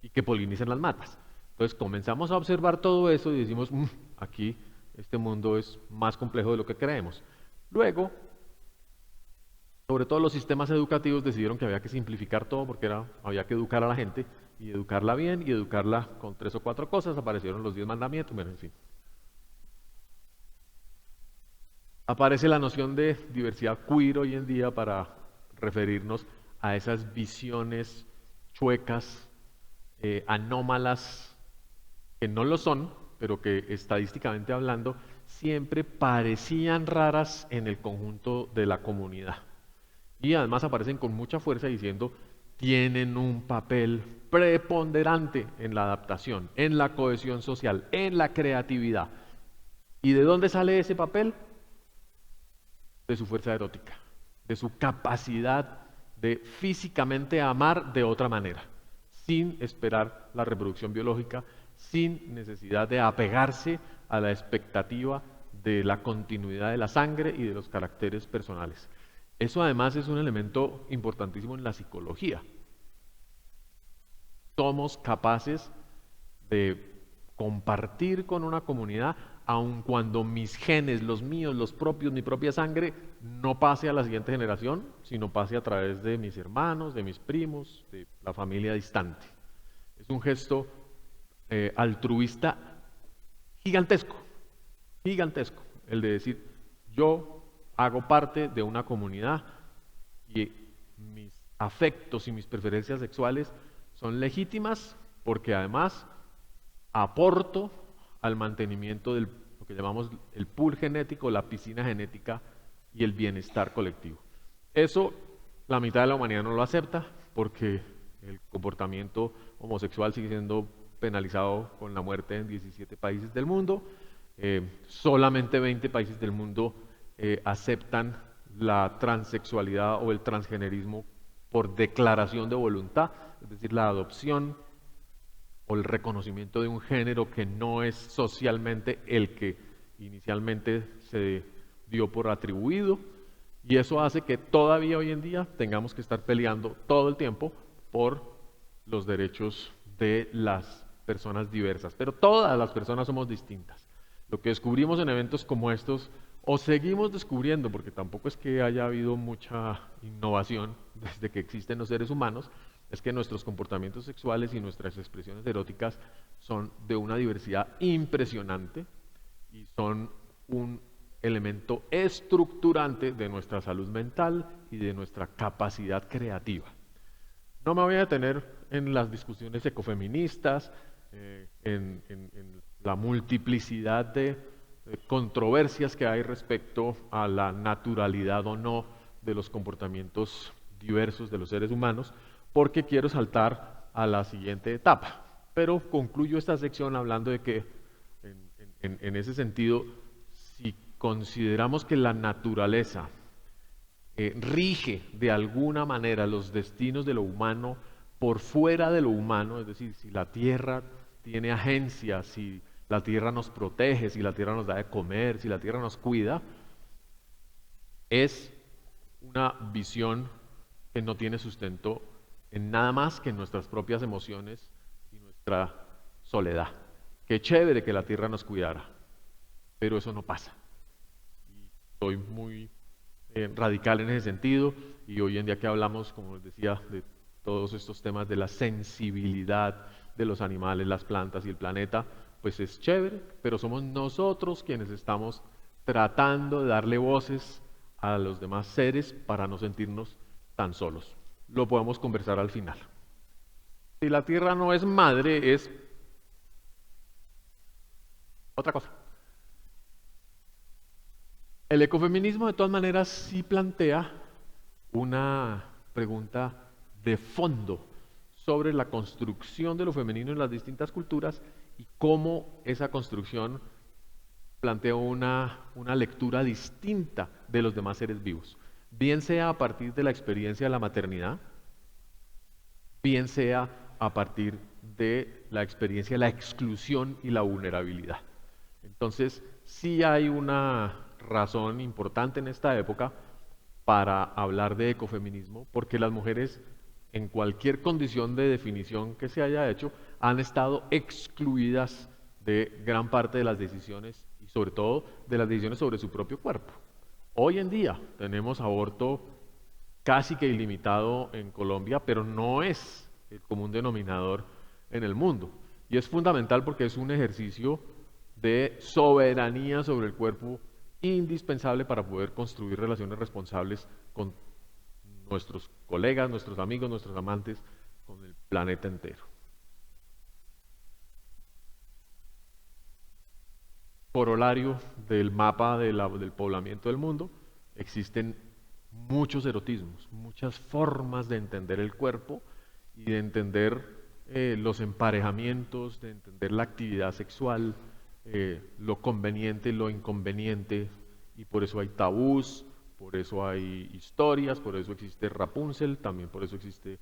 B: y que polinizan las matas. Entonces comenzamos a observar todo eso y decimos, aquí este mundo es más complejo de lo que creemos. Luego, sobre todo los sistemas educativos decidieron que había que simplificar todo porque había que educar a la gente y educarla bien y educarla con 3 o 4 cosas. Aparecieron los 10 mandamientos, bueno, en fin. Aparece la noción de diversidad queer hoy en día para referirnos a esas visiones chuecas, anómalas, que no lo son, pero que estadísticamente hablando siempre parecían raras en el conjunto de la comunidad. Y además aparecen con mucha fuerza diciendo, tienen un papel preponderante en la adaptación, en la cohesión social, en la creatividad. ¿Y de dónde sale ese papel? De su fuerza erótica, de su capacidad de físicamente amar de otra manera, sin esperar la reproducción biológica, sin necesidad de apegarse a la expectativa de la continuidad de la sangre y de los caracteres personales. Eso además es un elemento importantísimo en la psicología. Somos capaces de compartir con una comunidad aun cuando mis genes, los míos, los propios, mi propia sangre, no pase a la siguiente generación, sino pase a través de mis hermanos, de mis primos, de la familia distante. Es un gesto altruista gigantesco, gigantesco, el de decir, yo hago parte de una comunidad y mis afectos y mis preferencias sexuales son legítimas porque además aporto al mantenimiento de lo que llamamos el pool genético, la piscina genética y el bienestar colectivo. Eso la mitad de la humanidad no lo acepta porque el comportamiento homosexual sigue siendo penalizado con la muerte en 17 países del mundo. Solamente 20 países del mundo aceptan la transexualidad o el transgenerismo por declaración de voluntad, es decir, la adopción o el reconocimiento de un género que no es socialmente el que inicialmente se dio por atribuido, y eso hace que todavía hoy en día tengamos que estar peleando todo el tiempo por los derechos de las personas diversas, pero todas las personas somos distintas. Lo que descubrimos en eventos como estos, o seguimos descubriendo, porque tampoco es que haya habido mucha innovación desde que existen los seres humanos, es que nuestros comportamientos sexuales y nuestras expresiones eróticas son de una diversidad impresionante y son un elemento estructurante de nuestra salud mental y de nuestra capacidad creativa. No me voy a detener en las discusiones ecofeministas, en la multiplicidad de controversias que hay respecto a la naturalidad o no de los comportamientos diversos de los seres humanos, porque quiero saltar a la siguiente etapa. Pero concluyo esta sección hablando de que, en ese sentido, si consideramos que la naturaleza rige de alguna manera los destinos de lo humano por fuera de lo humano, es decir, si la tierra tiene agencia, si la tierra nos protege, si la tierra nos da de comer, si la tierra nos cuida, es una visión que no tiene sustento en nada más que en nuestras propias emociones y nuestra soledad. Qué chévere que la tierra nos cuidara, pero eso no pasa. Y soy muy radical en ese sentido, y hoy en día que hablamos, como les decía, de todos estos temas de la sensibilidad de los animales, las plantas y el planeta, pues es chévere, pero somos nosotros quienes estamos tratando de darle voces a los demás seres para no sentirnos tan solos. Lo podemos conversar al final. Si la tierra no es madre, es otra cosa. El ecofeminismo de todas maneras sí plantea una pregunta de fondo sobre la construcción de lo femenino en las distintas culturas y cómo esa construcción plantea una lectura distinta de los demás seres vivos, bien sea a partir de la experiencia de la maternidad, bien sea a partir de la experiencia de la exclusión y la vulnerabilidad. Entonces, sí hay una razón importante en esta época para hablar de ecofeminismo, porque las mujeres, en cualquier condición de definición que se haya hecho, han estado excluidas de gran parte de las decisiones y sobre todo de las decisiones sobre su propio cuerpo. Hoy en día tenemos aborto casi que ilimitado en Colombia, pero no es el común denominador en el mundo. Y es fundamental porque es un ejercicio de soberanía sobre el cuerpo indispensable para poder construir relaciones responsables con nuestros colegas, nuestros amigos, nuestros amantes, con el planeta entero. Corolario del mapa del poblamiento del mundo, existen muchos erotismos, muchas formas de entender el cuerpo y de entender los emparejamientos, de entender la actividad sexual, lo conveniente, lo inconveniente, y por eso hay tabús, por eso hay historias, por eso existe Rapunzel, también por eso existe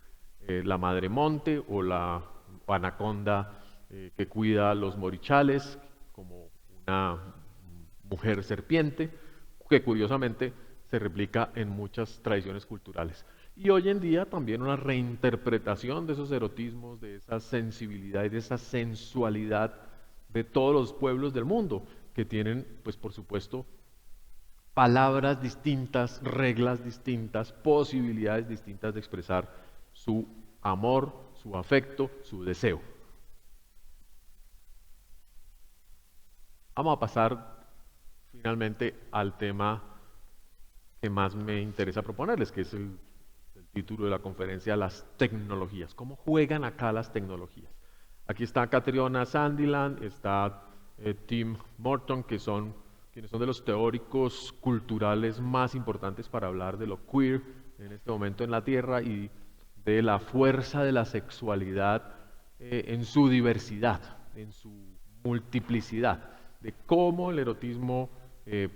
B: la Madre Monte o la anaconda que cuida a los morichales, como una mujer serpiente, que curiosamente se replica en muchas tradiciones culturales. Y hoy en día también una reinterpretación de esos erotismos, de esa sensibilidad y de esa sensualidad de todos los pueblos del mundo, que tienen, pues por supuesto, palabras distintas, reglas distintas, posibilidades distintas de expresar su amor, su afecto, su deseo. Vamos a pasar finalmente al tema que más me interesa proponerles, que es el título de la conferencia, las tecnologías. ¿Cómo juegan acá las tecnologías? Aquí está Catriona Sandiland, está Tim Morton, quienes son de los teóricos culturales más importantes para hablar de lo queer en este momento en la Tierra y de la fuerza de la sexualidad en su diversidad, en su multiplicidad, de cómo el erotismo,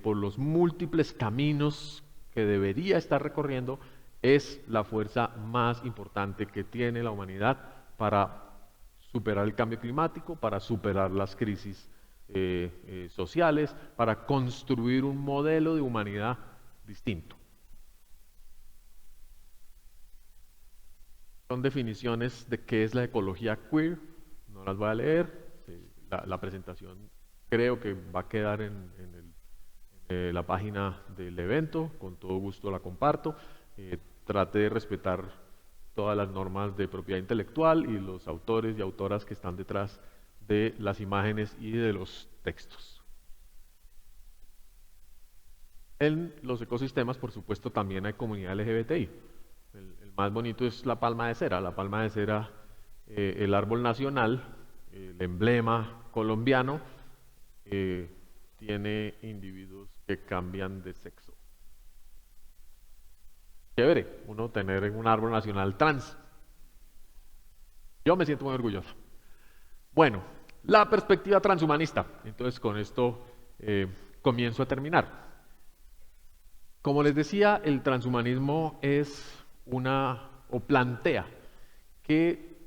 B: por los múltiples caminos que debería estar recorriendo, es la fuerza más importante que tiene la humanidad para superar el cambio climático, para superar las crisis sociales, para construir un modelo de humanidad distinto. Son definiciones de qué es la ecología queer, no las voy a leer, la presentación creo que va a quedar en la página del evento, con todo gusto la comparto. Trate de respetar todas las normas de propiedad intelectual y los autores y autoras que están detrás de las imágenes y de los textos. En los ecosistemas, por supuesto, también hay comunidad LGBTI. El más bonito es la palma de cera. La palma de cera, el árbol nacional, el emblema colombiano, tiene individuos que cambian de sexo. Chévere, uno tener un árbol nacional trans. Yo me siento muy orgulloso. Bueno, la perspectiva transhumanista. Entonces, con esto comienzo a terminar. Como les decía, el transhumanismo es o plantea que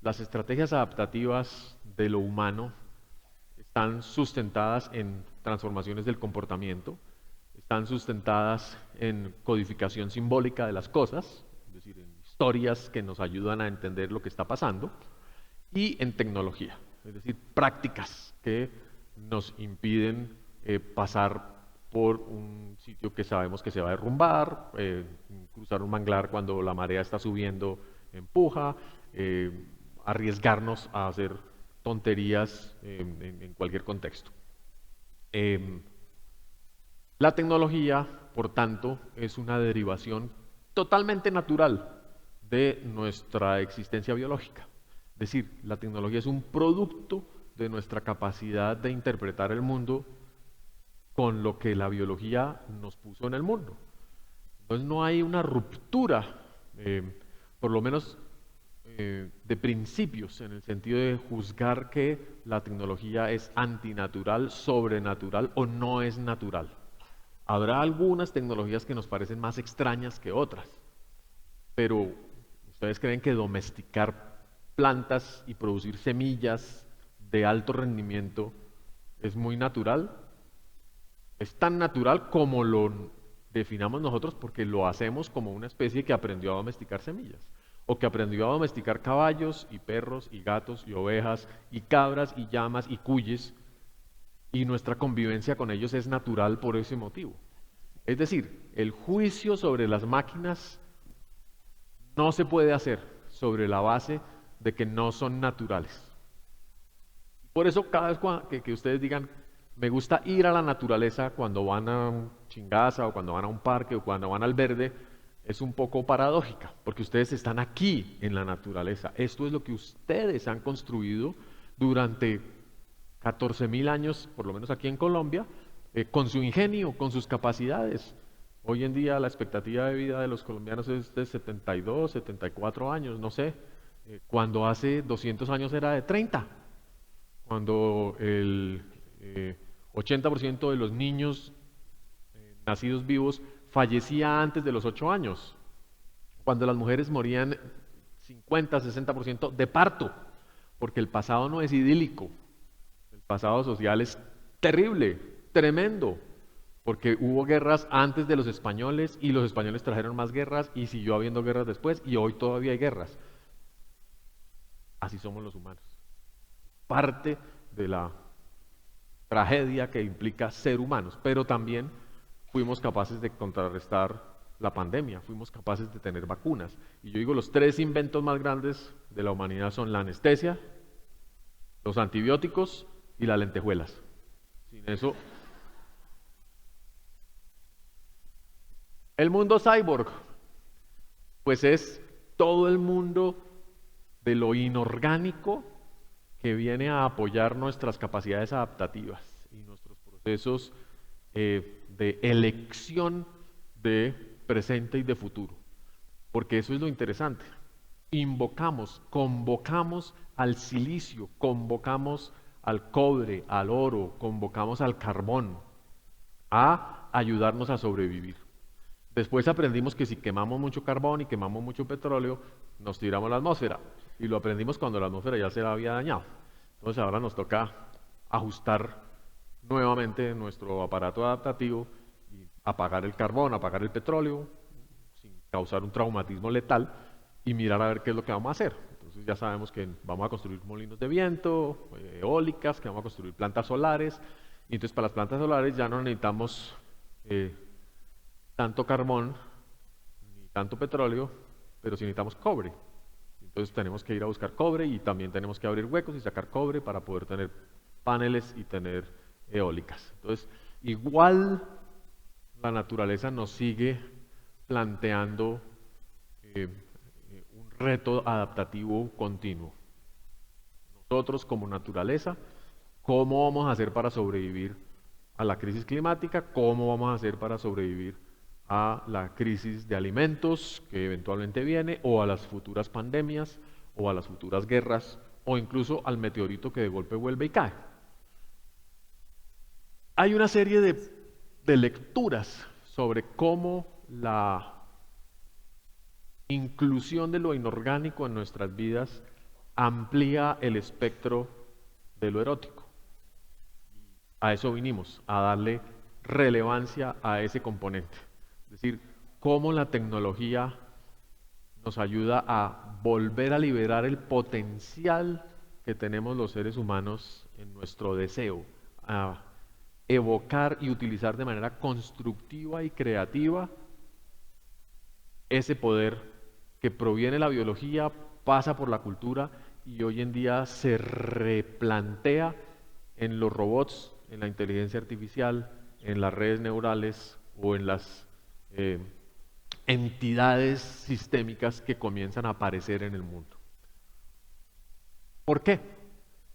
B: las estrategias adaptativas de lo humano están sustentadas en transformaciones del comportamiento, están sustentadas en codificación simbólica de las cosas, es decir, en historias que nos ayudan a entender lo que está pasando, y en tecnología, es decir, prácticas que nos impiden pasar por un sitio que sabemos que se va a derrumbar, cruzar un manglar cuando la marea está subiendo empuja, arriesgarnos a hacer tonterías en cualquier contexto. La tecnología, por tanto, es una derivación totalmente natural de nuestra existencia biológica. Es decir, la tecnología es un producto de nuestra capacidad de interpretar el mundo con lo que la biología nos puso en el mundo. Entonces no hay una ruptura, por lo menos de principios, en el sentido de juzgar que la tecnología es antinatural, sobrenatural o no es natural. Habrá algunas tecnologías que nos parecen más extrañas que otras, pero usted ¿Ustedes creen que domesticar plantas y producir semillas de alto rendimiento es muy natural? Es tan natural como lo definamos nosotros porque lo hacemos como una especie que aprendió a domesticar semillas o que aprendió a domesticar caballos y perros y gatos y ovejas y cabras y llamas y cuyes, y nuestra convivencia con ellos es natural por ese motivo. Es decir, el juicio sobre las máquinas no se puede hacer sobre la base de que no son naturales. Por eso cada vez que ustedes digan, me gusta ir a la naturaleza cuando van a un Chingaza o cuando van a un parque o cuando van al verde, es un poco paradójica, porque ustedes están aquí en la naturaleza. Esto es lo que ustedes han construido durante 14.000 años, por lo menos aquí en Colombia, con su ingenio, con sus capacidades. Hoy en día la expectativa de vida de los colombianos es de 72, 74 años, no sé, cuando hace 200 años era de 30, cuando el 80% de los niños nacidos vivos fallecía antes de los 8 años, cuando las mujeres morían 50, 60% de parto, porque el pasado no es idílico, el pasado social es terrible, tremendo, porque hubo guerras antes de los españoles y los españoles trajeron más guerras y siguió habiendo guerras después y hoy todavía hay guerras. Así somos los humanos. Parte de la tragedia que implica ser humanos, pero también fuimos capaces de contrarrestar la pandemia, fuimos capaces de tener vacunas. Y yo digo, los 3 inventos más grandes de la humanidad son la anestesia, los antibióticos y las lentejuelas. Sin eso... El mundo cyborg, pues es todo el mundo de lo inorgánico que viene a apoyar nuestras capacidades adaptativas y nuestros procesos de elección de presente y de futuro. Porque eso es lo interesante. Invocamos, convocamos al silicio, convocamos al cobre, al oro, convocamos al carbón a ayudarnos a sobrevivir. Después aprendimos que si quemamos mucho carbón y quemamos mucho petróleo, nos tiramos a la atmósfera. Y lo aprendimos cuando la atmósfera ya se la había dañado. Entonces ahora nos toca ajustar nuevamente nuestro aparato adaptativo y apagar el carbón, apagar el petróleo, sin causar un traumatismo letal, y mirar a ver qué es lo que vamos a hacer. Entonces ya sabemos que vamos a construir molinos de viento, eólicas, que vamos a construir plantas solares. Y entonces para las plantas solares ya no necesitamos... tanto carbón ni tanto petróleo, pero sí necesitamos cobre. Entonces tenemos que ir a buscar cobre y también tenemos que abrir huecos y sacar cobre para poder tener paneles y tener eólicas. Entonces, igual la naturaleza nos sigue planteando un reto adaptativo continuo. Nosotros como naturaleza, ¿cómo vamos a hacer para sobrevivir a la crisis climática? ¿Cómo vamos a hacer para sobrevivir a la crisis de alimentos que eventualmente viene, o a las futuras pandemias, o a las futuras guerras, o incluso al meteorito que de golpe vuelve y cae? Hay una serie de lecturas sobre cómo la inclusión de lo inorgánico en nuestras vidas amplía el espectro de lo erótico. A eso vinimos, a darle relevancia a ese componente. Es decir, cómo la tecnología nos ayuda a volver a liberar el potencial que tenemos los seres humanos en nuestro deseo, a evocar y utilizar de manera constructiva y creativa ese poder que proviene de la biología, pasa por la cultura y hoy en día se replantea en los robots, en la inteligencia artificial, en las redes neurales o en las entidades sistémicas que comienzan a aparecer en el mundo. ¿Por qué?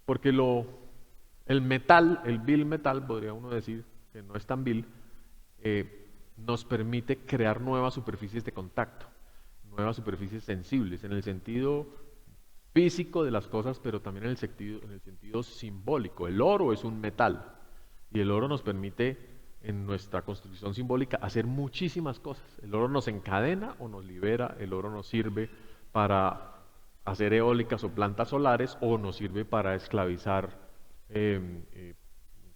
B: Porque el metal, el vil metal, podría uno decir, que no es tan vil, nos permite crear nuevas superficies de contacto, nuevas superficies sensibles, en el sentido físico de las cosas, pero también en el sentido simbólico. El oro es un metal y el oro nos permite en nuestra construcción simbólica hacer muchísimas cosas. El oro nos encadena o nos libera, el oro nos sirve para hacer eólicas o plantas solares o nos sirve para esclavizar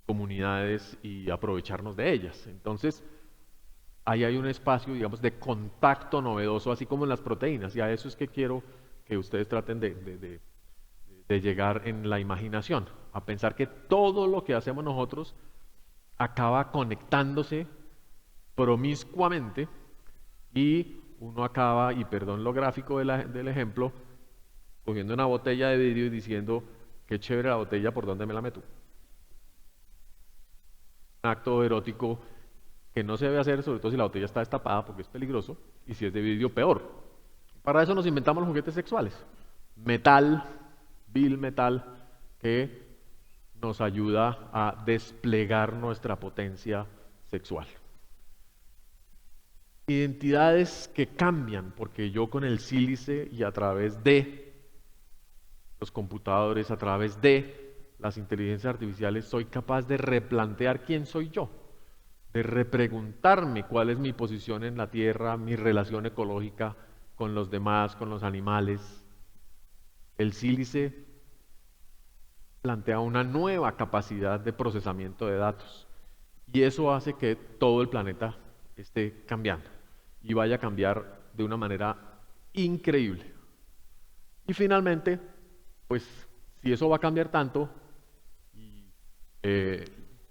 B: comunidades y aprovecharnos de ellas. Entonces, ahí hay un espacio, digamos, de contacto novedoso, así como en las proteínas, y a eso es que quiero que ustedes traten de llegar en la imaginación, a pensar que todo lo que hacemos nosotros acaba conectándose promiscuamente y uno acaba, y perdón lo gráfico del ejemplo, cogiendo una botella de vidrio y diciendo, qué chévere la botella, ¿por dónde me la meto? Un acto erótico que no se debe hacer, sobre todo si la botella está destapada porque es peligroso, y si es de vidrio, peor. Para eso nos inventamos los juguetes sexuales. Metal, vil metal, que nos ayuda a desplegar nuestra potencia sexual. Identidades que cambian, porque yo con el sílice y a través de los computadores, a través de las inteligencias artificiales, soy capaz de replantear quién soy yo, de repreguntarme cuál es mi posición en la Tierra, mi relación ecológica con los demás, con los animales. El sílice plantea una nueva capacidad de procesamiento de datos y eso hace que todo el planeta esté cambiando y vaya a cambiar de una manera increíble. Y finalmente, pues si eso va a cambiar tanto, y,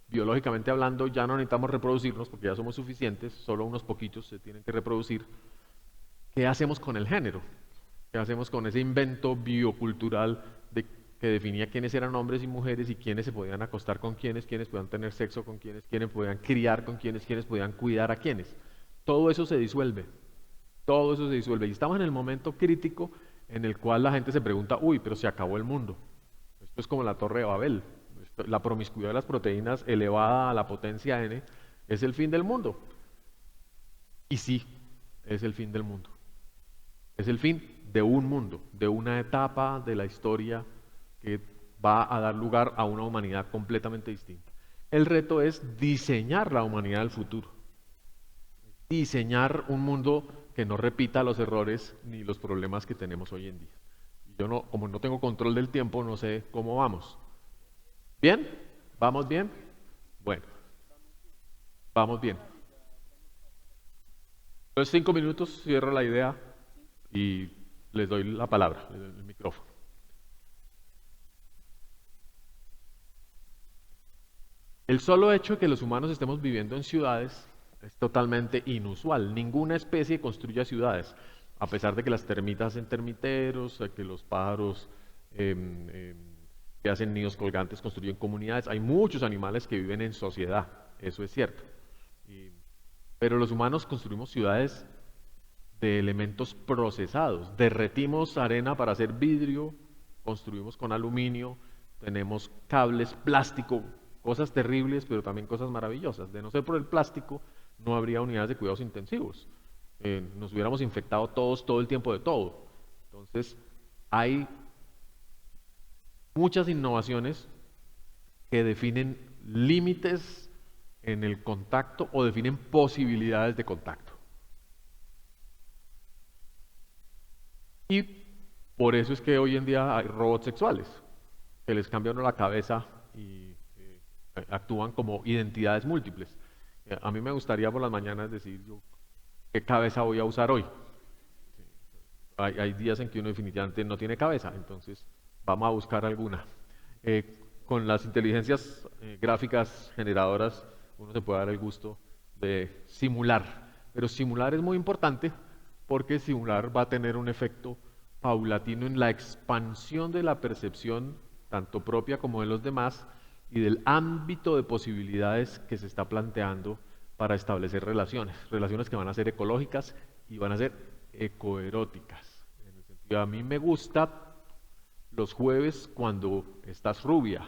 B: biológicamente hablando ya no necesitamos reproducirnos porque ya somos suficientes, solo unos poquitos se tienen que reproducir, ¿qué hacemos con el género? ¿Qué hacemos con ese invento biocultural que definía quiénes eran hombres y mujeres y quiénes se podían acostar con quiénes podían tener sexo con quiénes podían criar con quiénes podían cuidar a quiénes? Todo eso se disuelve, todo eso se disuelve. Y estamos en el momento crítico en el cual la gente se pregunta, uy, pero se acabó el mundo. Esto es como la Torre de Babel. La promiscuidad de las proteínas elevada a la potencia n es el fin del mundo. Y sí, es el fin del mundo. Es el fin de un mundo, de una etapa de la historia que va a dar lugar a una humanidad completamente distinta. El reto es diseñar la humanidad del futuro. Diseñar un mundo que no repita los errores ni los problemas que tenemos hoy en día. Yo no, como no tengo control del tiempo, no sé cómo vamos. ¿Bien? ¿Vamos bien? Bueno, vamos bien. Entonces 5 minutos, cierro la idea y les doy la palabra, el micrófono. El solo hecho de que los humanos estemos viviendo en ciudades es totalmente inusual. Ninguna especie construye ciudades, a pesar de que las termitas hacen termiteros, que los pájaros que hacen nidos colgantes construyen comunidades. Hay muchos animales que viven en sociedad, eso es cierto. Pero los humanos construimos ciudades de elementos procesados. Derretimos arena para hacer vidrio, construimos con aluminio, tenemos cables, plástico, cosas terribles, pero también cosas maravillosas. De no ser por el plástico, no habría unidades de cuidados intensivos. Nos hubiéramos infectado todos todo el tiempo de todo. Entonces, hay muchas innovaciones que definen límites en el contacto o definen posibilidades de contacto. Y por eso es que hoy en día hay robots sexuales, que les cambian la cabeza y actúan como identidades múltiples. A mí me gustaría por las mañanas decir yo qué cabeza voy a usar hoy. Hay días en que uno definitivamente no tiene cabeza, entonces vamos a buscar alguna. Con las inteligencias gráficas generadoras uno se puede dar el gusto de simular, pero simular es muy importante porque simular va a tener un efecto paulatino en la expansión de la percepción tanto propia como de los demás y del ámbito de posibilidades que se está planteando para establecer relaciones que van a ser ecológicas y van a ser ecoeróticas. En el sentido, a mí me gusta los jueves cuando estás rubia,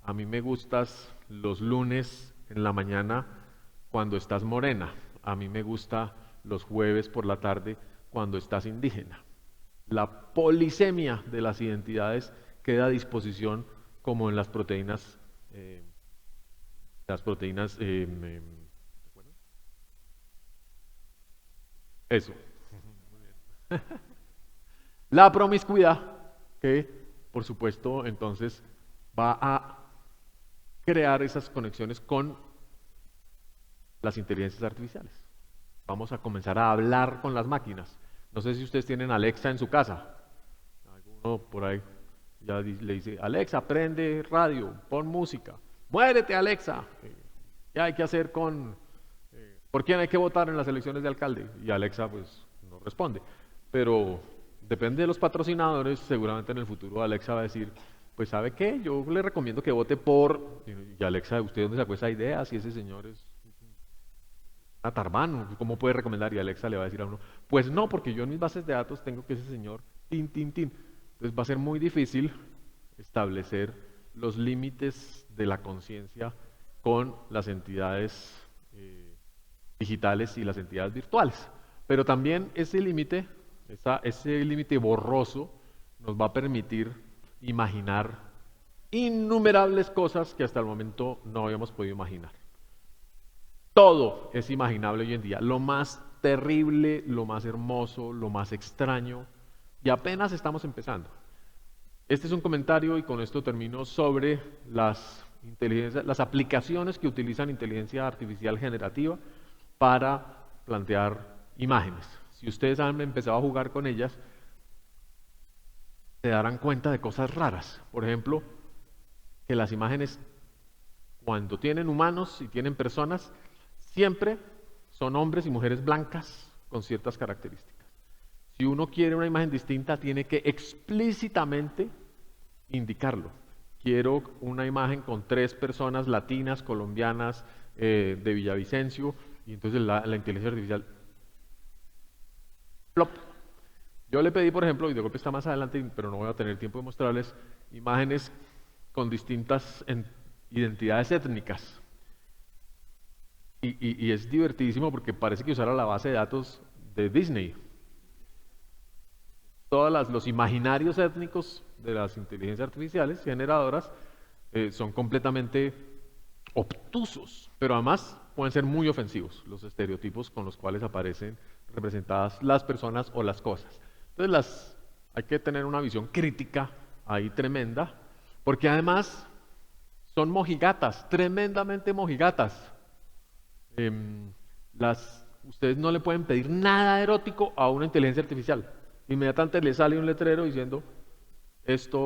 B: a mí me gustas los lunes en la mañana cuando estás morena, a mí me gusta los jueves por la tarde cuando estás indígena. La polisemia de las identidades queda a disposición como en las proteínas, eso. La promiscuidad, que por supuesto entonces va a crear esas conexiones con las inteligencias artificiales. Vamos a comenzar a hablar con las máquinas. No sé si ustedes tienen Alexa en su casa. Alguno por ahí ya le dice, Alexa, prende radio, pon música. Muérete, Alexa. ¿Qué hay que hacer con... ¿Por quién hay que votar en las elecciones de alcalde? Y Alexa pues no responde. Pero depende de los patrocinadores, seguramente en el futuro Alexa va a decir, pues ¿sabe qué? Yo le recomiendo que vote por... Y Alexa, ¿usted dónde sacó esa idea? Si ese señor es una tarbán, ¿cómo puede recomendar? Y Alexa le va a decir a uno, pues no, porque yo en mis bases de datos tengo que ese señor, tin, tin, tin. Entonces va a ser muy difícil establecer los límites de la conciencia con las entidades digitales y las entidades virtuales. Pero también ese límite borroso nos va a permitir imaginar innumerables cosas que hasta el momento no habíamos podido imaginar. Todo es imaginable hoy en día, lo más terrible, lo más hermoso, lo más extraño, y apenas estamos empezando. Este es un comentario, y con esto termino, sobre las aplicaciones que utilizan inteligencia artificial generativa para plantear imágenes. Si ustedes han empezado a jugar con ellas, se darán cuenta de cosas raras. Por ejemplo, que las imágenes, cuando tienen humanos y tienen personas, siempre son hombres y mujeres blancas con ciertas características. Si uno quiere una imagen distinta, tiene que explícitamente indicarlo. Quiero una imagen con 3 personas latinas, colombianas, de Villavicencio, y entonces la inteligencia artificial... ¡plop! Yo le pedí, por ejemplo, y de golpe está más adelante, pero no voy a tener tiempo de mostrarles, imágenes con distintas identidades étnicas. Y es divertidísimo porque parece que usara la base de datos de Disney. Todos los imaginarios étnicos de las inteligencias artificiales generadoras son completamente obtusos, pero además pueden ser muy ofensivos los estereotipos con los cuales aparecen representadas las personas o las cosas. Entonces hay que tener una visión crítica ahí tremenda, porque además son mojigatas, tremendamente mojigatas. Ustedes no le pueden pedir nada erótico a una inteligencia artificial. Inmediatamente le sale un letrero diciendo, esta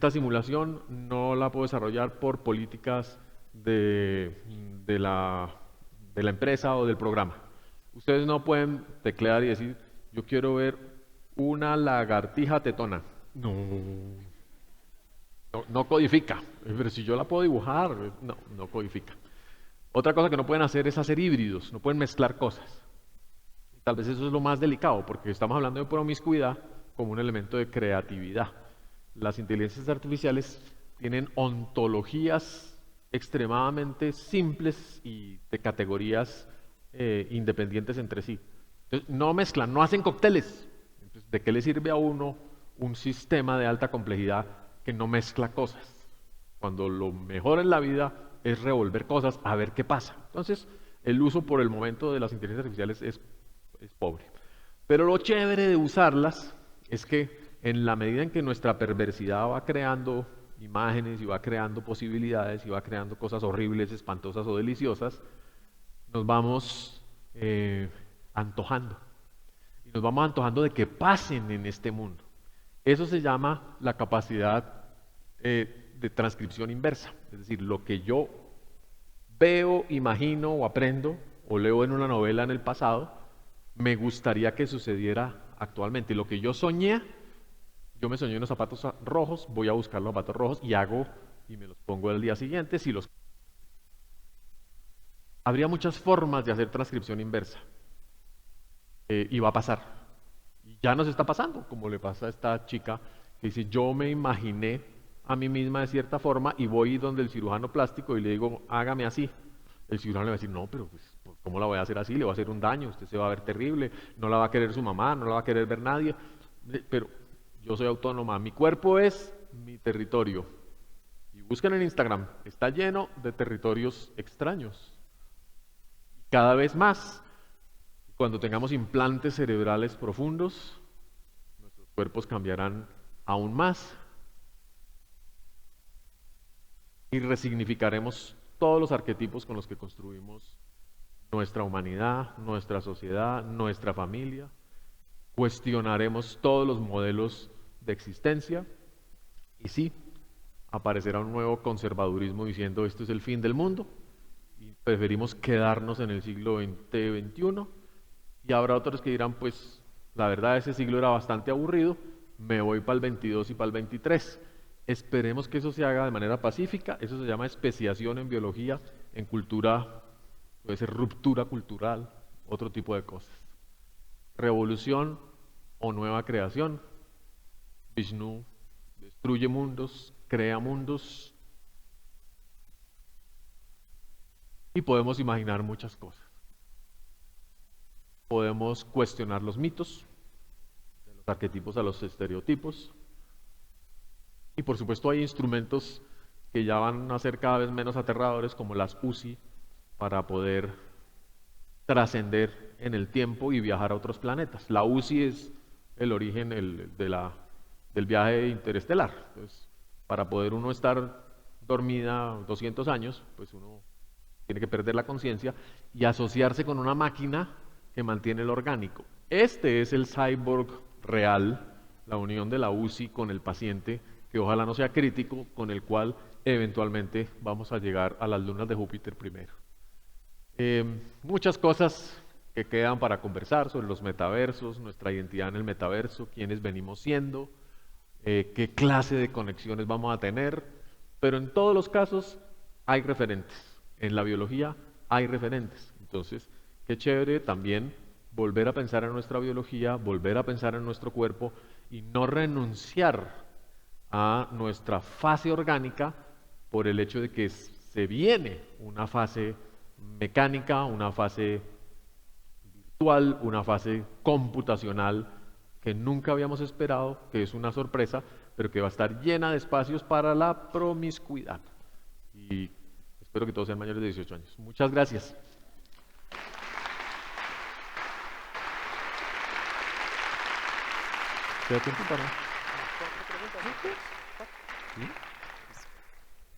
B: simulación no la puedo desarrollar por políticas de la empresa o del programa. Ustedes no pueden teclear y decir, yo quiero ver una lagartija tetona. No codifica. Pero si yo la puedo dibujar, no codifica. Otra cosa que no pueden hacer es hacer híbridos, no pueden mezclar cosas. Tal vez eso es lo más delicado, porque estamos hablando de promiscuidad como un elemento de creatividad. Las inteligencias artificiales tienen ontologías extremadamente simples y de categorías independientes entre sí. Entonces, no mezclan, no hacen cócteles. Entonces, ¿de qué le sirve a uno un sistema de alta complejidad que no mezcla cosas? Cuando lo mejor en la vida es revolver cosas a ver qué pasa. Entonces, el uso por el momento de las inteligencias artificiales es pobre. Pero lo chévere de usarlas es que en la medida en que nuestra perversidad va creando imágenes y va creando posibilidades y va creando cosas horribles, espantosas o deliciosas, nos vamos antojando. Y nos vamos antojando de que pasen en este mundo. Eso se llama la capacidad de transcripción inversa. Es decir, lo que yo veo, imagino o aprendo o leo en una novela en el pasado, me gustaría que sucediera actualmente. Y lo que yo me soñé unos zapatos rojos, voy a buscar los zapatos rojos y me los pongo el día siguiente. Habría muchas formas de hacer transcripción inversa. Y va a pasar. Y ya nos está pasando, como le pasa a esta chica que dice, yo me imaginé a mí misma de cierta forma y voy donde el cirujano plástico y le digo, hágame así. El cirujano le va a decir, no, pero pues, ¿cómo la voy a hacer así? Le va a hacer un daño, usted se va a ver terrible, no la va a querer su mamá, no la va a querer ver nadie. Pero yo soy autónoma, mi cuerpo es mi territorio. Y busquen en Instagram, está lleno de territorios extraños. Cada vez más, cuando tengamos implantes cerebrales profundos, cuerpos cambiarán aún más y resignificaremos todos los arquetipos con los que construimos nuestra humanidad, nuestra sociedad, nuestra familia. Cuestionaremos todos los modelos de existencia y sí, aparecerá un nuevo conservadurismo diciendo esto es el fin del mundo y preferimos quedarnos en el siglo XX-XXI, y habrá otros que dirán pues la verdad ese siglo era bastante aburrido, me voy para el 22 y para el 23. Esperemos que eso se haga de manera pacífica. Eso se llama especiación en biología, en cultura puede ser ruptura cultural, otro tipo de cosas. Revolución o nueva creación. Vishnu destruye mundos, crea mundos, y podemos imaginar muchas cosas. Podemos cuestionar los mitos, de los arquetipos a los estereotipos, y por supuesto hay instrumentos que ya van a ser cada vez menos aterradores, como las UCI, para poder trascender en el tiempo y viajar a otros planetas. La UCI es el origen del viaje interestelar. Entonces, para poder uno estar dormida 200 años, pues uno tiene que perder la conciencia y asociarse con una máquina que mantiene el orgánico. Este es el cyborg real, la unión de la UCI con el paciente, que ojalá no sea crítico, con el cual eventualmente vamos a llegar a las lunas de Júpiter primero. Muchas cosas que quedan para conversar sobre los metaversos, nuestra identidad en el metaverso, quiénes venimos siendo, qué clase de conexiones vamos a tener, pero en todos los casos hay referentes. En la biología hay referentes. Entonces, qué chévere también volver a pensar en nuestra biología, volver a pensar en nuestro cuerpo y no renunciar a nuestra fase orgánica por el hecho de que se viene una fase mecánica, una fase virtual, una fase computacional que nunca habíamos esperado, que es una sorpresa, pero que va a estar llena de espacios para la promiscuidad. Y espero que todos sean mayores de 18 años. Muchas gracias. ¿Queda tiempo para? ¿Sí?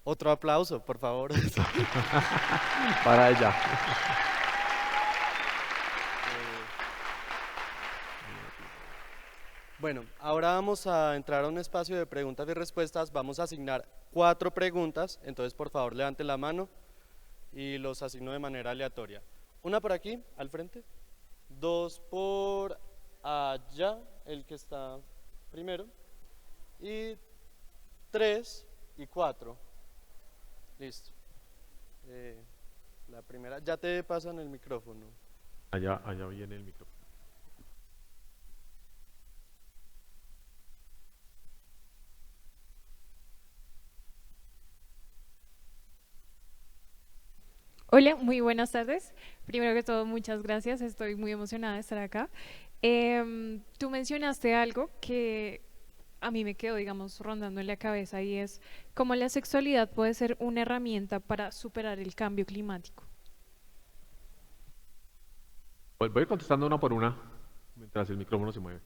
C: Otro aplauso, por favor.
B: Para ella.
C: Bueno, ahora vamos a entrar a un espacio de preguntas y respuestas. Vamos a asignar 4 preguntas, entonces por favor levanten la mano y los asigno de manera aleatoria. Una por aquí, al frente. 2 por allá, el que está primero. Y 3 y 4. Listo. La primera, ya te pasan el micrófono.
B: Allá viene el micrófono.
D: Hola, muy buenas tardes. Primero que todo, muchas gracias. Estoy muy emocionada de estar acá. Tú mencionaste algo que a mí me quedó, digamos, rondando en la cabeza, y es cómo la sexualidad puede ser una herramienta para superar el cambio climático.
B: Voy contestando una por una mientras el micrófono se mueve.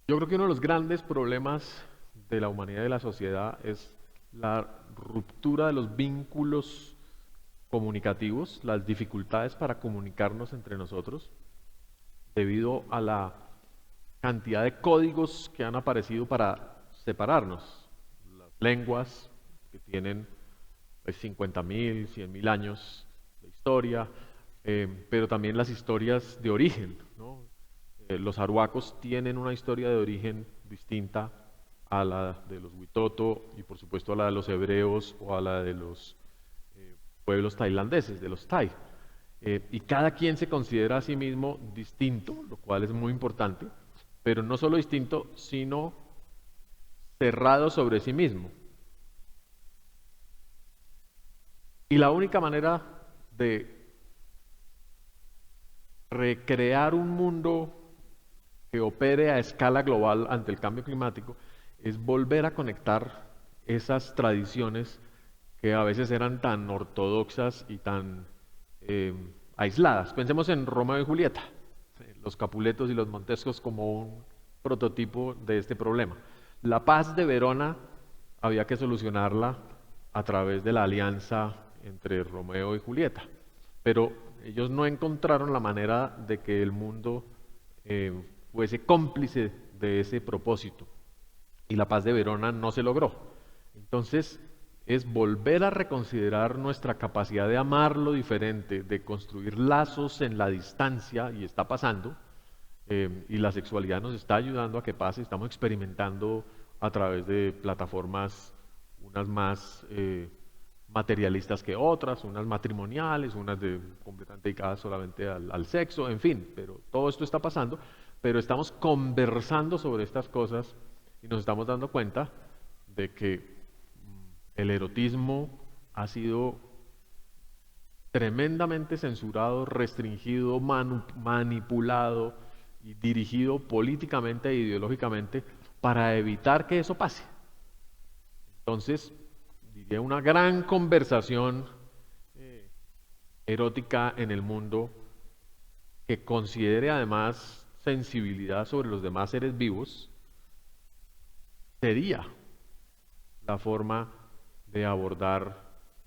B: Yo creo que uno de los grandes problemas de la humanidad y de la sociedad es la ruptura de los vínculos comunicativos, las dificultades para comunicarnos entre nosotros, debido a la cantidad de códigos que han aparecido para separarnos. Las lenguas que tienen 50.000, 100.000 años de historia, pero también las historias de origen, ¿no? Los arhuacos tienen una historia de origen distinta a la de los Witoto y por supuesto a la de los hebreos o a la de los pueblos tailandeses, de los Thai. Y cada quien se considera a sí mismo distinto, lo cual es muy importante, pero no solo distinto, sino cerrado sobre sí mismo. Y la única manera de recrear un mundo que opere a escala global ante el cambio climático es volver a conectar esas tradiciones que a veces eran tan ortodoxas y tan aisladas. Pensemos en Romeo y Julieta. los Capuletos y los Montescos como un prototipo de este problema. La paz de Verona había que solucionarla a través de la alianza entre Romeo y Julieta, pero ellos no encontraron la manera de que el mundo fuese cómplice de ese propósito, y la paz de Verona no se logró. Entonces, es volver a reconsiderar nuestra capacidad de amar lo diferente, de construir lazos en la distancia, y está pasando, y la sexualidad nos está ayudando a que pase. Estamos experimentando a través de plataformas, unas más materialistas que otras, unas matrimoniales, unas completamente dedicadas solamente al sexo, en fin, pero todo esto está pasando, pero estamos conversando sobre estas cosas y nos estamos dando cuenta de que el erotismo ha sido tremendamente censurado, restringido, manipulado y dirigido políticamente e ideológicamente para evitar que eso pase. Entonces, diría una gran conversación erótica en el mundo que considere además sensibilidad sobre los demás seres vivos, sería la forma de abordar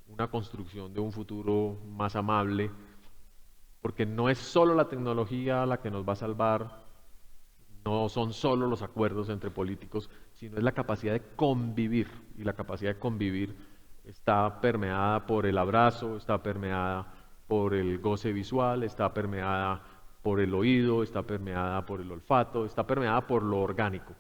B: una construcción de un futuro más amable, porque no es solo la tecnología la que nos va a salvar, no son solo los acuerdos entre políticos, sino es la capacidad de convivir, y la capacidad de convivir está permeada por el abrazo, está permeada por el goce visual, está permeada por el oído, está permeada por el olfato, está permeada por lo orgánico.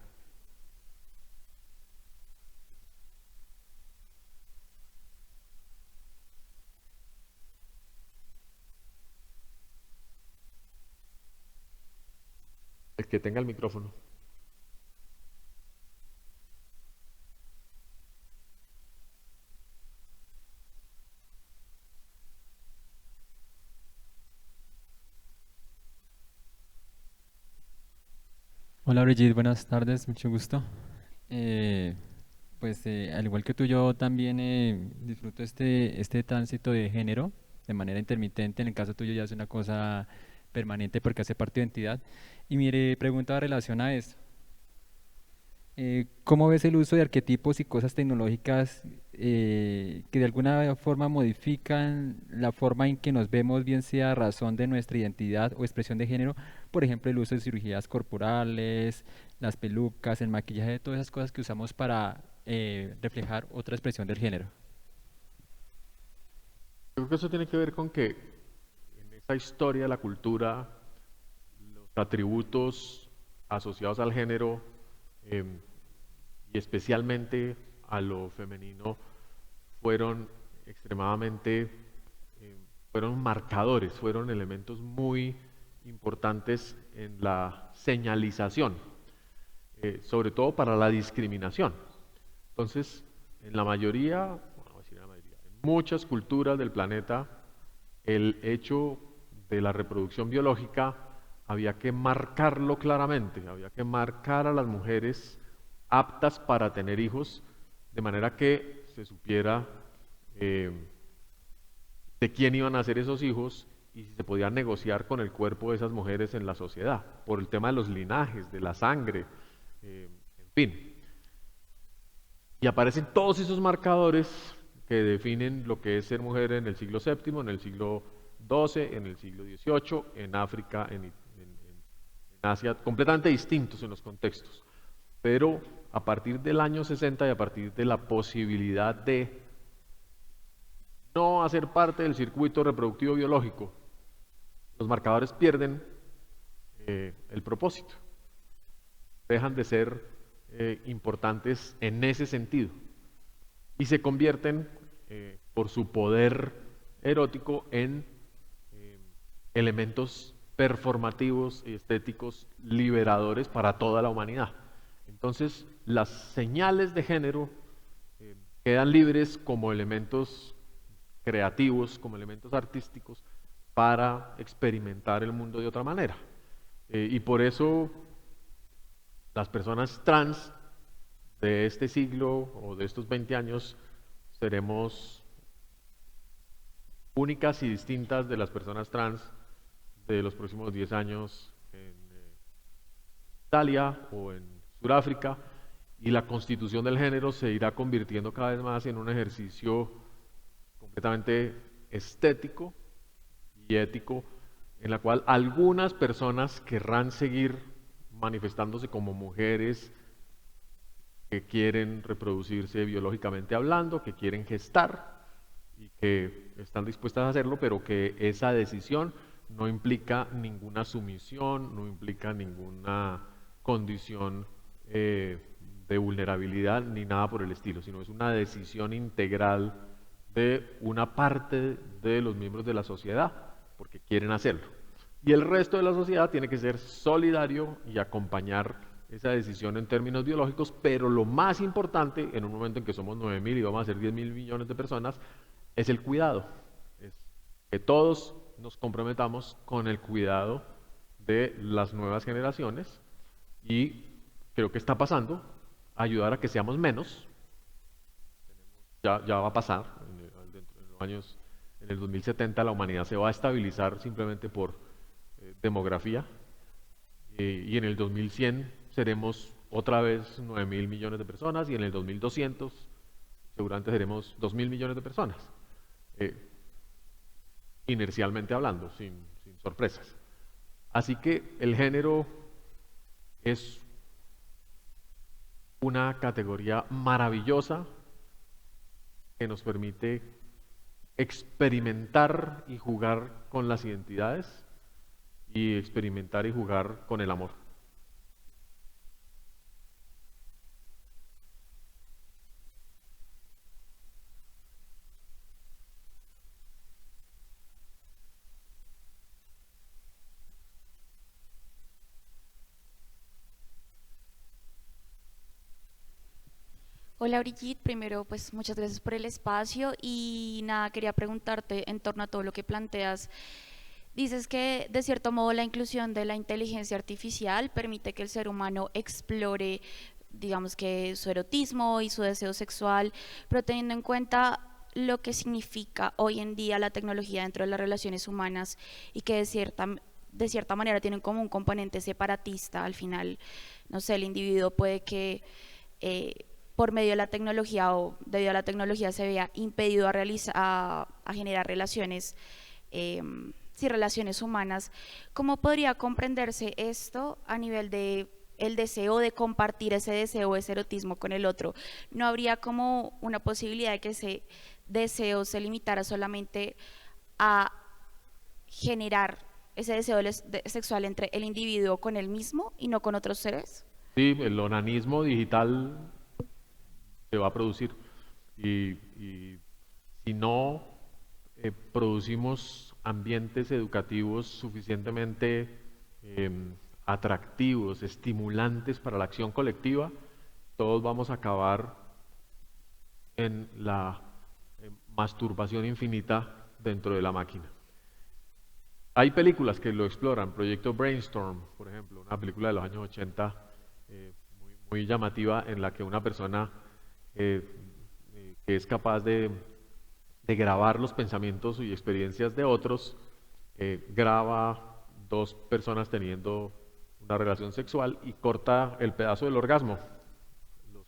B: El que tenga el micrófono.
E: Hola Brigitte, buenas tardes, mucho gusto. Al igual que tú, yo también disfruto este tránsito de género de manera intermitente. En el caso tuyo ya es una cosa permanente porque hace parte de identidad. Y mi pregunta relaciona a esto. ¿Cómo ves el uso de arquetipos y cosas tecnológicas que de alguna forma modifican la forma en que nos vemos, bien sea razón de nuestra identidad o expresión de género? Por ejemplo, el uso de cirugías corporales, las pelucas, el maquillaje, todas esas cosas que usamos para reflejar otra expresión del género.
B: Yo creo que eso tiene que ver con que en esa historia de la cultura, los atributos asociados al género, y especialmente a lo femenino, fueron extremadamente, fueron marcadores, fueron elementos muy importantes en la señalización, sobre todo para la discriminación. Entonces, en la mayoría, bueno, decir en la mayoría, en muchas culturas del planeta, el hecho de la reproducción biológica había que marcarlo claramente, había que marcar a las mujeres aptas para tener hijos, de manera que se supiera de quién iban a ser esos hijos y si se podía negociar con el cuerpo de esas mujeres en la sociedad, por el tema de los linajes, de la sangre, en fin. Y aparecen todos esos marcadores que definen lo que es ser mujer en el siglo VII, en el siglo XII, en el siglo XVIII, en África, en Asia, completamente distintos en los contextos. Pero a partir del año 60 y a partir de la posibilidad de no hacer parte del circuito reproductivo biológico, los marcadores pierden el propósito, dejan de ser importantes en ese sentido y se convierten por su poder erótico en elementos performativos y estéticos liberadores para toda la humanidad. Entonces, las señales de género quedan libres como elementos creativos, como elementos artísticos, para experimentar el mundo de otra manera. Y por eso las personas trans de este siglo o de estos 20 años seremos únicas y distintas de las personas trans de los próximos 10 años en Italia o en Sudáfrica, y la constitución del género se irá convirtiendo cada vez más en un ejercicio completamente estético y ético, en la cual algunas personas querrán seguir manifestándose como mujeres que quieren reproducirse biológicamente hablando, que quieren gestar y que están dispuestas a hacerlo, pero que esa decisión no implica ninguna sumisión, no implica ninguna condición de vulnerabilidad ni nada por el estilo, sino es una decisión integral de una parte de los miembros de la sociedad, porque quieren hacerlo. Y el resto de la sociedad tiene que ser solidario y acompañar esa decisión en términos biológicos, pero lo más importante, en un momento en que somos 9.000 y vamos a ser 10.000 millones de personas, es el cuidado. Es que todos nos comprometamos con el cuidado de las nuevas generaciones, y creo que está pasando, ayudar a que seamos menos. Ya va a pasar, dentro de los años, en el 2070 la humanidad se va a estabilizar simplemente por demografía, y en el 2100 seremos otra vez 9.000 millones de personas, y en el 2200 seguramente seremos 2.000 millones de personas, inercialmente hablando, sin sorpresas. Así que el género es una categoría maravillosa que nos permite experimentar y jugar con las identidades y experimentar y jugar con el amor.
F: Hola Brigitte, primero pues muchas gracias por el espacio y nada, quería preguntarte en torno a todo lo que planteas. Dices que de cierto modo la inclusión de la inteligencia artificial permite que el ser humano explore, digamos que su erotismo y su deseo sexual, pero teniendo en cuenta lo que significa hoy en día la tecnología dentro de las relaciones humanas y que de cierta manera tienen como un componente separatista, al final, no sé, el individuo puede que por medio de la tecnología o debido a la tecnología se vea impedido a generar relaciones, sí, relaciones humanas. ¿Cómo podría comprenderse esto a nivel de el deseo de compartir ese deseo, ese erotismo con el otro? ¿No habría como una posibilidad de que ese deseo se limitara solamente a generar ese deseo sexual entre el individuo con él mismo y no con otros seres?
B: Sí, el onanismo digital se va a producir, y si no producimos ambientes educativos suficientemente atractivos, estimulantes para la acción colectiva, todos vamos a acabar en la masturbación infinita dentro de la máquina. Hay películas que lo exploran, Proyecto Brainstorm, por ejemplo, una película de los años 80 muy llamativa, en la que una persona que es capaz de grabar los pensamientos y experiencias de otros, graba dos personas teniendo una relación sexual y corta el pedazo del orgasmo, los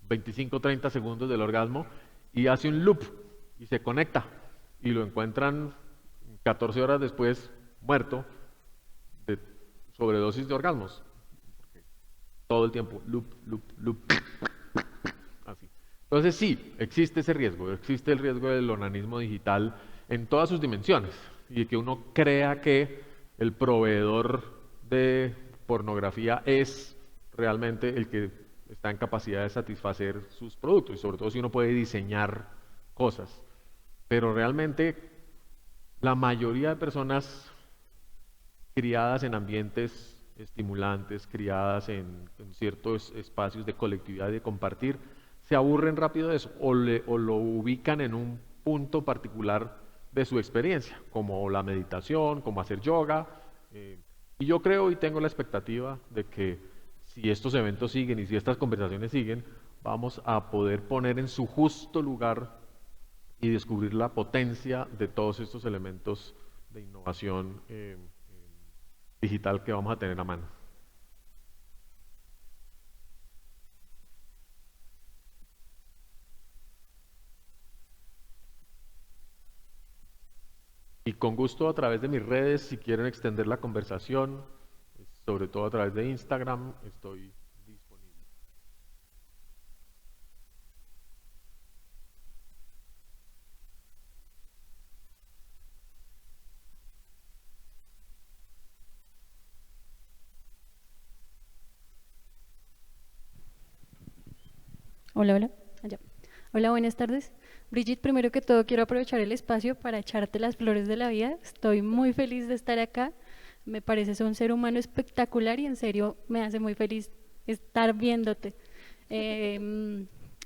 B: 25-30 segundos del orgasmo, y hace un loop y se conecta, y lo encuentran 14 horas después muerto de sobredosis de orgasmos. Todo el tiempo, loop, loop, loop. Así. Entonces sí, existe ese riesgo, existe el riesgo del onanismo digital en todas sus dimensiones, y que uno crea que el proveedor de pornografía es realmente el que está en capacidad de satisfacer sus productos, y sobre todo si uno puede diseñar cosas. Pero realmente la mayoría de personas criadas en ambientes estimulantes, criadas en ciertos espacios de colectividad y de compartir, se aburren rápido de eso, o lo ubican en un punto particular de su experiencia, como la meditación, como hacer yoga. Y yo creo y tengo la expectativa de que si estos eventos siguen y si estas conversaciones siguen, vamos a poder poner en su justo lugar y descubrir la potencia de todos estos elementos de innovación digital que vamos a tener a mano. Y con gusto a través de mis redes, si quieren extender la conversación, sobre todo a través de Instagram, estoy disponible.
G: Hola, hola. Allá. Hola, buenas tardes. Brigitte, primero que todo quiero aprovechar el espacio para echarte las flores de la vida. Estoy muy feliz de estar acá. Me pareces un ser humano espectacular y en serio me hace muy feliz estar viéndote.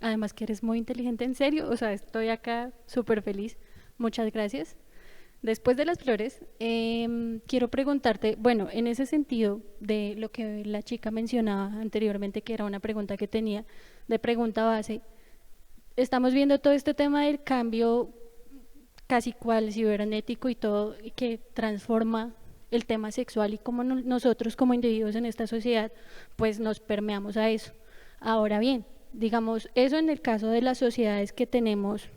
G: Además que eres muy inteligente, en serio. O sea, estoy acá súper feliz. Muchas gracias. Después de las flores, quiero preguntarte, bueno, en ese sentido de lo que la chica mencionaba anteriormente, que era una pregunta que tenía, de pregunta base, estamos viendo todo este tema del cambio casi cual cibernético y todo, que transforma el tema sexual y cómo nosotros como individuos en esta sociedad, pues nos permeamos a eso. Ahora bien, digamos, eso en el caso de las sociedades que tenemos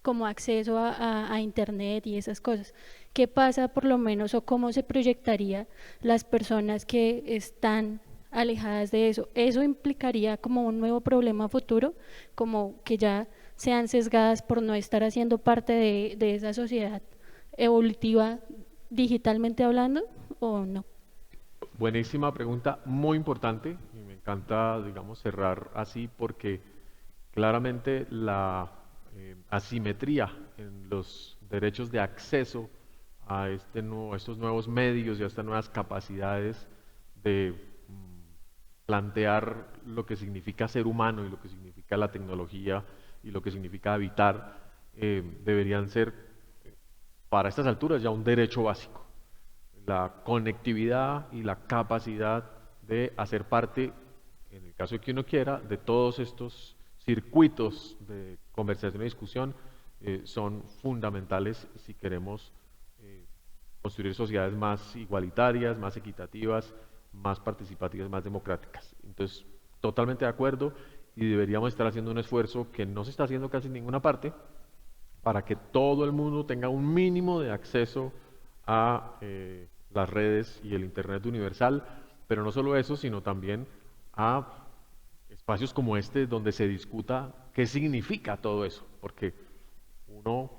G: como acceso a internet y esas cosas. ¿Qué pasa por lo menos o cómo se proyectaría las personas que están alejadas de eso? ¿Eso implicaría como un nuevo problema futuro, como que ya sean sesgadas por no estar haciendo parte de esa sociedad evolutiva digitalmente hablando o no?
B: Buenísima pregunta, muy importante, y me encanta, digamos, cerrar así porque claramente la asimetría en los derechos de acceso a estos nuevos medios y a estas nuevas capacidades de plantear lo que significa ser humano y lo que significa la tecnología y lo que significa habitar, deberían ser para estas alturas ya un derecho básico. La conectividad y la capacidad de hacer parte, en el caso de que uno quiera, de todos estos circuitos de conversación y discusión son fundamentales si queremos construir sociedades más igualitarias, más equitativas, más participativas, más democráticas. Entonces, totalmente de acuerdo y deberíamos estar haciendo un esfuerzo que no se está haciendo casi en ninguna parte para que todo el mundo tenga un mínimo de acceso a las redes y el Internet universal, pero no solo eso, sino también a espacios como este donde se discuta qué significa todo eso, porque uno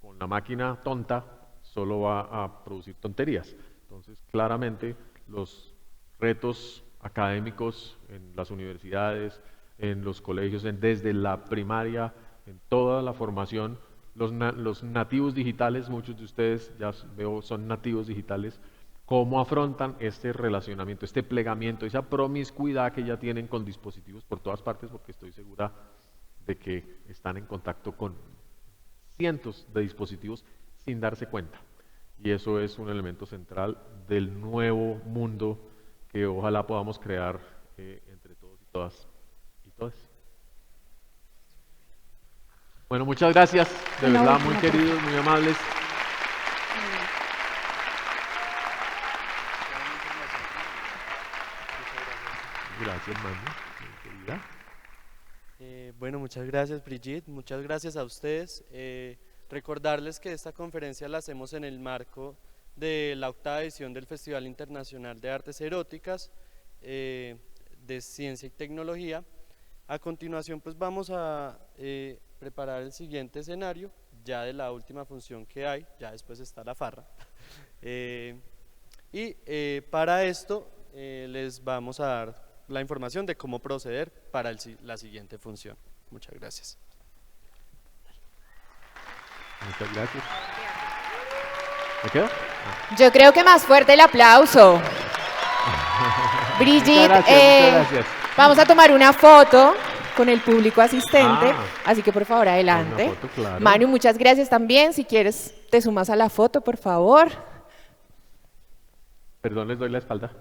B: con la máquina tonta solo va a producir tonterías. Entonces, claramente los retos académicos en las universidades, en los colegios, desde la primaria, en toda la formación, los nativos digitales, muchos de ustedes ya veo son nativos digitales, cómo afrontan este relacionamiento, este plegamiento, esa promiscuidad que ya tienen con dispositivos por todas partes, porque estoy segura de que están en contacto con cientos de dispositivos sin darse cuenta. Y eso es un elemento central del nuevo mundo que ojalá podamos crear entre todos y todas y todas. Bueno, muchas gracias, de verdad, muy queridos, muy amables. Gracias, Manu, querida.
C: Bueno, muchas gracias, Brigitte, muchas gracias a ustedes. Recordarles que esta conferencia la hacemos en el marco de la 8ª edición del Festival Internacional de Artes Eróticas de Ciencia y Tecnología. A continuación, pues vamos a preparar el siguiente escenario, ya de la última función que hay, ya después está la farra. Para esto les vamos a dar la información de cómo proceder para la siguiente función. Muchas gracias.
B: Muchas gracias. ¿Me quedo?
A: Yo creo que más fuerte el aplauso. Brigitte,
B: Muchas gracias.
A: vamos a tomar una foto con el público asistente,
B: Ah.
A: así que por favor adelante.
B: Una foto, claro.
A: Manu, muchas gracias también. Si quieres, te sumas a la foto, por favor.
B: Perdón, les doy la espalda.